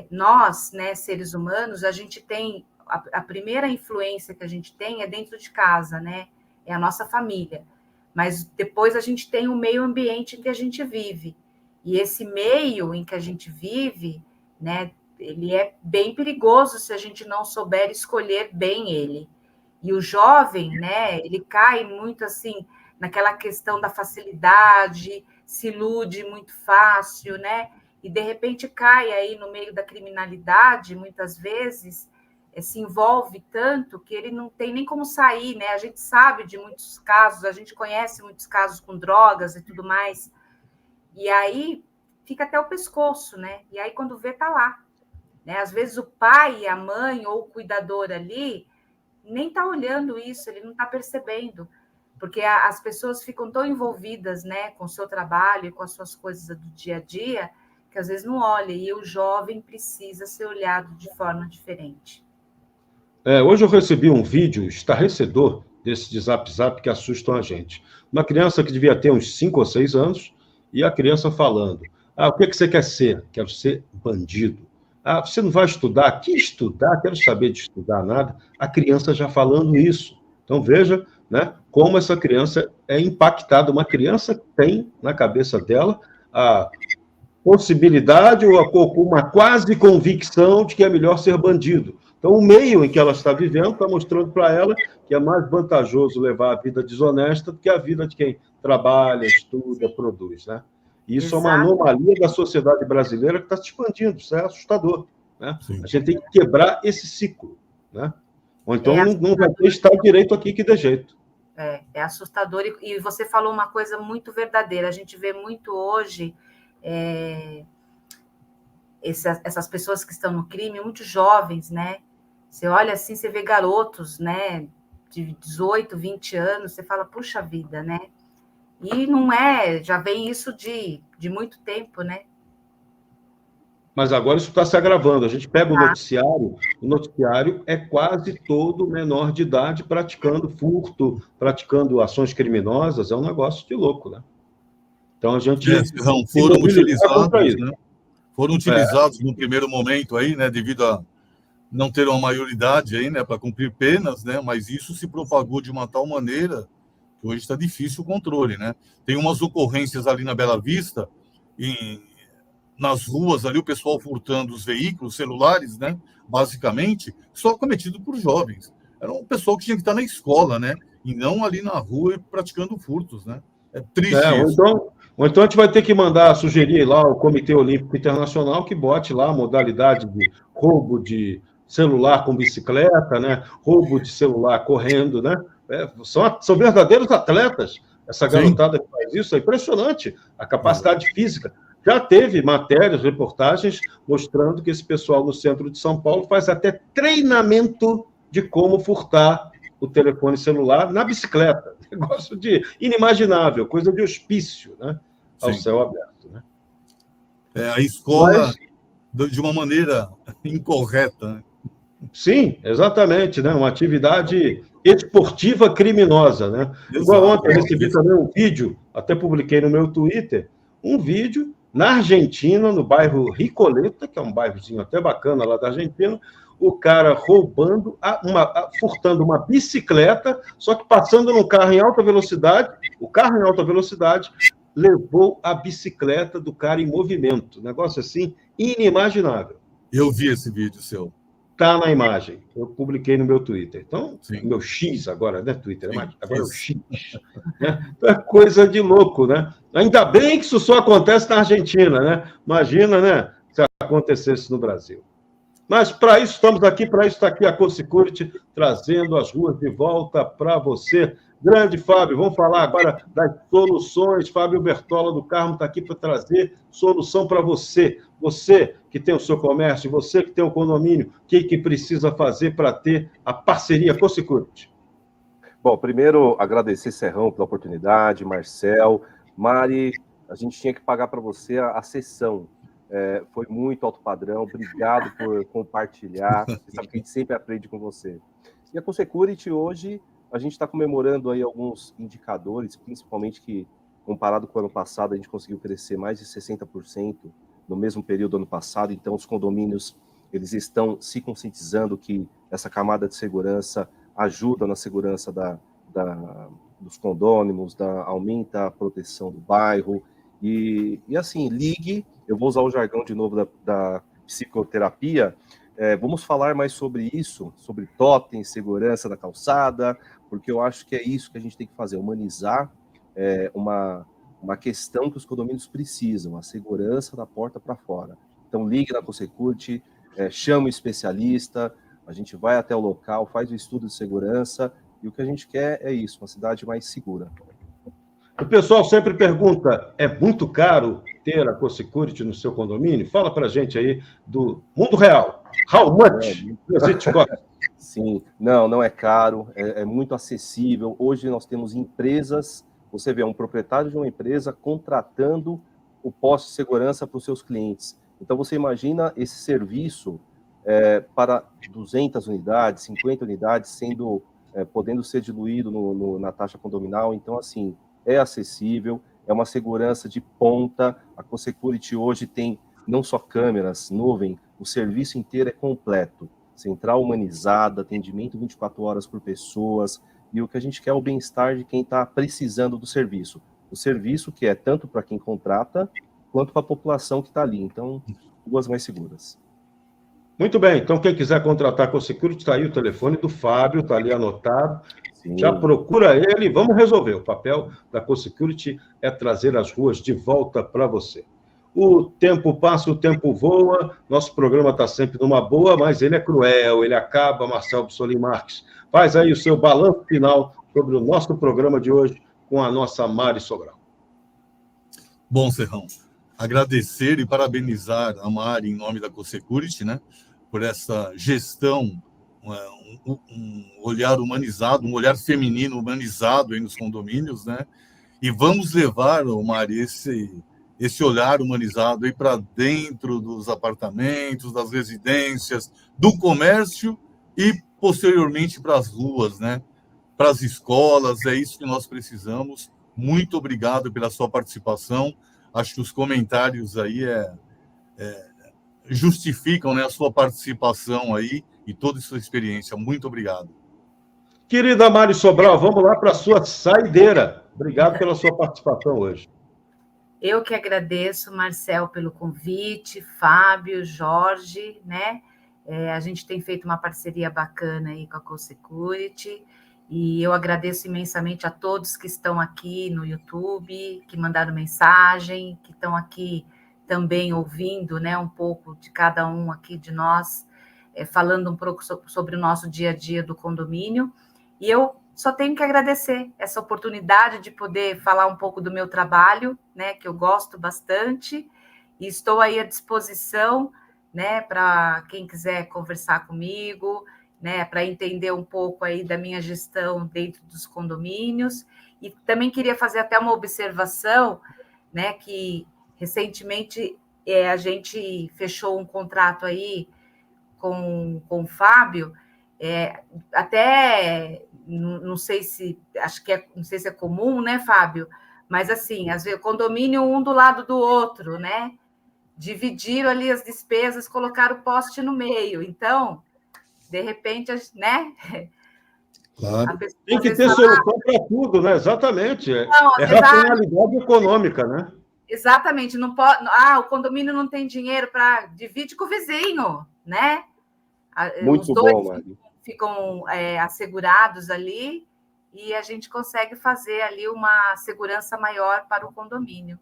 nós, né, seres humanos, a gente tem... A primeira influência que a gente tem é dentro de casa, né? É a nossa família. Mas depois a gente tem o meio ambiente em que a gente vive. E esse meio em que a gente vive, né, ele é bem perigoso se a gente não souber escolher bem ele. E o jovem, né, ele cai muito assim naquela questão da facilidade, se ilude muito fácil, né? E de repente cai aí no meio da criminalidade, muitas vezes, se envolve tanto que ele não tem nem como sair, né? A gente sabe de muitos casos, a gente conhece muitos casos com drogas e tudo mais. E aí fica até o pescoço, né? E aí quando vê, tá lá. Né? Às vezes o pai, a mãe ou o cuidador ali nem está olhando isso, ele não está percebendo, porque as pessoas ficam tão envolvidas, né, com o seu trabalho, com as suas coisas do dia a dia, que às vezes não olha, e o jovem precisa ser olhado de forma diferente. Hoje eu recebi um vídeo estarrecedor desse de Zap Zap que assustam a gente. Uma criança que devia ter uns 5 ou 6 anos, e a criança falando, o que você quer ser? Quero ser bandido. Você não vai estudar? Que estudar? Quero saber de estudar nada. A criança já falando isso. Então, veja, né, como essa criança é impactada. Uma criança tem na cabeça dela a possibilidade ou uma quase convicção de que é melhor ser bandido. Então, o meio em que ela está vivendo está mostrando para ela que é mais vantajoso levar a vida desonesta do que a vida de quem trabalha, estuda, produz, né? Isso é uma anomalia da sociedade brasileira que está se expandindo, isso é assustador, né? A gente tem que quebrar esse ciclo, né? Ou então não vai ter Estado direito aqui que dê jeito. É assustador, e você falou uma coisa muito verdadeira, a gente vê muito hoje essas pessoas que estão no crime, muito jovens, né? Você olha assim, você vê garotos, né, de 18, 20 anos, você fala, puxa vida, né? E não já vem isso de muito tempo, né? Mas agora isso está se agravando. A gente pega o noticiário é quase todo menor de idade praticando furto, praticando ações criminosas, é um negócio de louco, né? Então a gente foram utilizados, né? Foram utilizados no primeiro momento aí, né, devido a não ter uma maioridade aí, né, para cumprir penas, né? Mas isso se propagou de uma tal maneira que hoje está difícil o controle, né? Tem umas ocorrências ali na Bela Vista, nas ruas ali, o pessoal furtando os veículos, celulares, né? Basicamente, só cometido por jovens. Era um pessoal que tinha que estar na escola, né? E não ali na rua e praticando furtos, né? É triste isso. Ou então a gente vai ter que sugerir lá ao Comitê Olímpico Internacional que bote lá a modalidade de roubo de celular com bicicleta, né? Roubo de celular correndo, né? São verdadeiros atletas. Essa garotada que faz isso é impressionante, a capacidade física. Já teve matérias, reportagens, mostrando que esse pessoal no centro de São Paulo faz até treinamento de como furtar o telefone celular na bicicleta. Negócio de inimaginável, coisa de hospício, né? Ao céu aberto. Né? A escola, de uma maneira incorreta. Né? Sim, exatamente. Né? Uma atividade esportiva criminosa. Né? Igual ontem eu recebi também um vídeo, até publiquei no meu Twitter, um vídeo na Argentina, no bairro Recoleta, que é um bairrozinho até bacana lá da Argentina, o cara furtando uma bicicleta, só que passando num carro em alta velocidade, o carro em alta velocidade levou a bicicleta do cara em movimento. Negócio assim, inimaginável. Eu vi esse vídeo seu. Está na imagem. Eu publiquei no meu Twitter. Então, meu X agora, né, Twitter? Agora é o X. Né? É coisa de louco, né? Ainda bem que isso só acontece na Argentina, né? Imagina, né, se acontecesse no Brasil. Mas para isso estamos aqui, para isso está aqui a Cosecurity, trazendo as ruas de volta para você. Grande Fábio, vamos falar agora das soluções. Fábio Bertola do Carmo está aqui para trazer solução para você. Você que tem o seu comércio, você que tem o condomínio, o que precisa fazer para ter a parceria Cosecurity? Bom, primeiro agradecer Serrão pela oportunidade, Marcel, Mari, a gente tinha que pagar para você a sessão. Foi muito alto padrão, obrigado por compartilhar, você sabe que a gente sempre aprende com você. E a Cosecurity hoje, a gente está comemorando aí alguns indicadores, principalmente que, comparado com o ano passado, a gente conseguiu crescer mais de 60% no mesmo período do ano passado, então os condomínios, eles estão se conscientizando que essa camada de segurança ajuda na segurança dos condôminos, aumenta a proteção do bairro, e assim, ligue, eu vou usar o jargão de novo da psicoterapia, vamos falar mais sobre isso, sobre totem, segurança da calçada, porque eu acho que é isso que a gente tem que fazer, humanizar uma questão que os condomínios precisam, a segurança da porta para fora. Então, ligue na Cosecurity, chame o especialista, a gente vai até o local, faz o estudo de segurança, e o que a gente quer é isso, uma cidade mais segura. O pessoal sempre pergunta, é muito caro ter a Cosecurity no seu condomínio? Fala para a gente aí do mundo real. How much? Sim, não é caro, é muito acessível. Hoje nós temos empresas, você vê um proprietário de uma empresa contratando o poste de segurança para os seus clientes. Então você imagina esse serviço para 200 unidades, 50 unidades, podendo ser diluído na taxa condominal. Então, assim, é acessível, é uma segurança de ponta. A Cosecurity hoje tem não só câmeras, nuvem, o serviço inteiro é completo. Central humanizada, atendimento 24 horas por pessoas, e o que a gente quer é o bem-estar de quem está precisando do serviço. O serviço que é tanto para quem contrata, quanto para a população que está ali. Então, ruas mais seguras. Muito bem, então quem quiser contratar a Cosecurity, está aí o telefone do Fábio, está ali anotado. Sim. Já procura ele e vamos resolver. O papel da Cosecurity é trazer as ruas de volta para você. O tempo passa, o tempo voa, nosso programa está sempre numa boa, mas ele é cruel, ele acaba. Marcel Bussolini Marques, faz aí o seu balanço final sobre o nosso programa de hoje com a nossa Mari Sobral. Bom, Serrão, agradecer e parabenizar a Mari em nome da Cosecurity, né, por essa gestão, um olhar humanizado, um olhar feminino humanizado aí nos condomínios, né, e vamos levar, Mari, esse olhar humanizado aí para dentro dos apartamentos, das residências, do comércio e, posteriormente, para as ruas, né? Para as escolas. É isso que nós precisamos. Muito obrigado pela sua participação. Acho que os comentários aí justificam, né, a sua participação aí e toda a sua experiência. Muito obrigado. Querida Mari Sobral, vamos lá para a sua saideira. Obrigado pela sua participação hoje. Eu que agradeço, Marcel, pelo convite, Fábio, Jorge, né? A gente tem feito uma parceria bacana aí com a CoSecurity, e eu agradeço imensamente a todos que estão aqui no YouTube, que mandaram mensagem, que estão aqui também ouvindo, né, um pouco de cada um aqui de nós, falando um pouco sobre o nosso dia a dia do condomínio. E eu só tenho que agradecer essa oportunidade de poder falar um pouco do meu trabalho, né, que eu gosto bastante, e estou aí à disposição, né, para quem quiser conversar comigo, né, para entender um pouco aí da minha gestão dentro dos condomínios. E também queria fazer até uma observação, né, que recentemente a gente fechou um contrato aí com o Fábio, até não sei se não sei se é comum, né, Fábio? Mas assim, às vezes condomínio um do lado do outro, né? Dividiram ali as despesas, colocaram o poste no meio. Então, de repente, né? Claro. Tem que ter solução para tudo, né? Exatamente. Não, racionalidade econômica, né? Exatamente. Não pode. O condomínio não tem dinheiro para dividir com o vizinho, né? Muito bom, Mari. Ficam assegurados ali e a gente consegue fazer ali uma segurança maior para o condomínio.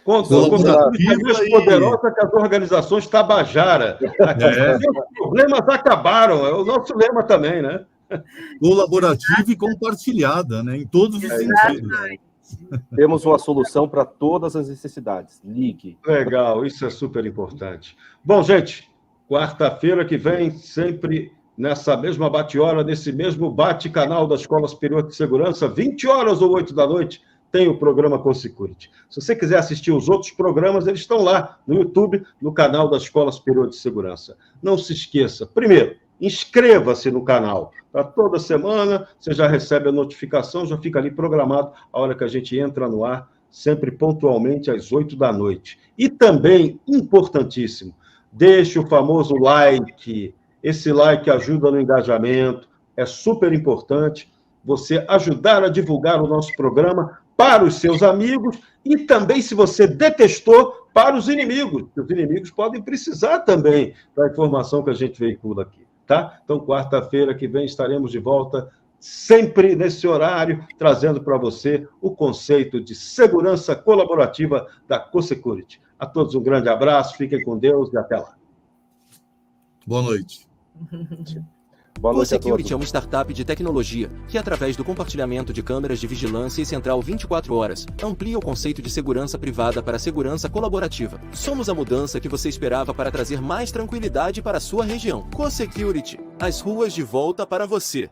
Mais poderosa que as organizações Tabajara. Os problemas acabaram, é o nosso lema também, né? Colaborativa e compartilhada, né? Em todos os sentidos. Temos uma solução para todas as necessidades. Ligue. Legal, isso é super importante. Bom, gente, quarta-feira que vem, sempre nessa mesma bate-hora, nesse mesmo bate-canal da Escola Superior de Segurança, 20 horas ou 8 da noite, tem o programa CoSecurity. Se você quiser assistir os outros programas, eles estão lá no YouTube, no canal da Escola Superior de Segurança. Não se esqueça, primeiro, inscreva-se no canal. Para toda semana, você já recebe a notificação, já fica ali programado a hora que a gente entra no ar, sempre pontualmente às 8 da noite. E também, importantíssimo, deixe o famoso like. Esse like ajuda no engajamento, é super importante você ajudar a divulgar o nosso programa para os seus amigos e também, se você detestou, para os inimigos. Os inimigos podem precisar também da informação que a gente veicula aqui, tá? Então, quarta-feira que vem estaremos de volta, sempre nesse horário, trazendo para você o conceito de segurança colaborativa da CoSecurity. A todos um grande abraço, fiquem com Deus e até lá. Boa noite. CoSecurity é uma startup de tecnologia que, através do compartilhamento de câmeras de vigilância e central 24 horas, amplia o conceito de segurança privada para segurança colaborativa. Somos a mudança que você esperava para trazer mais tranquilidade para a sua região. CoSecurity, as ruas de volta para você.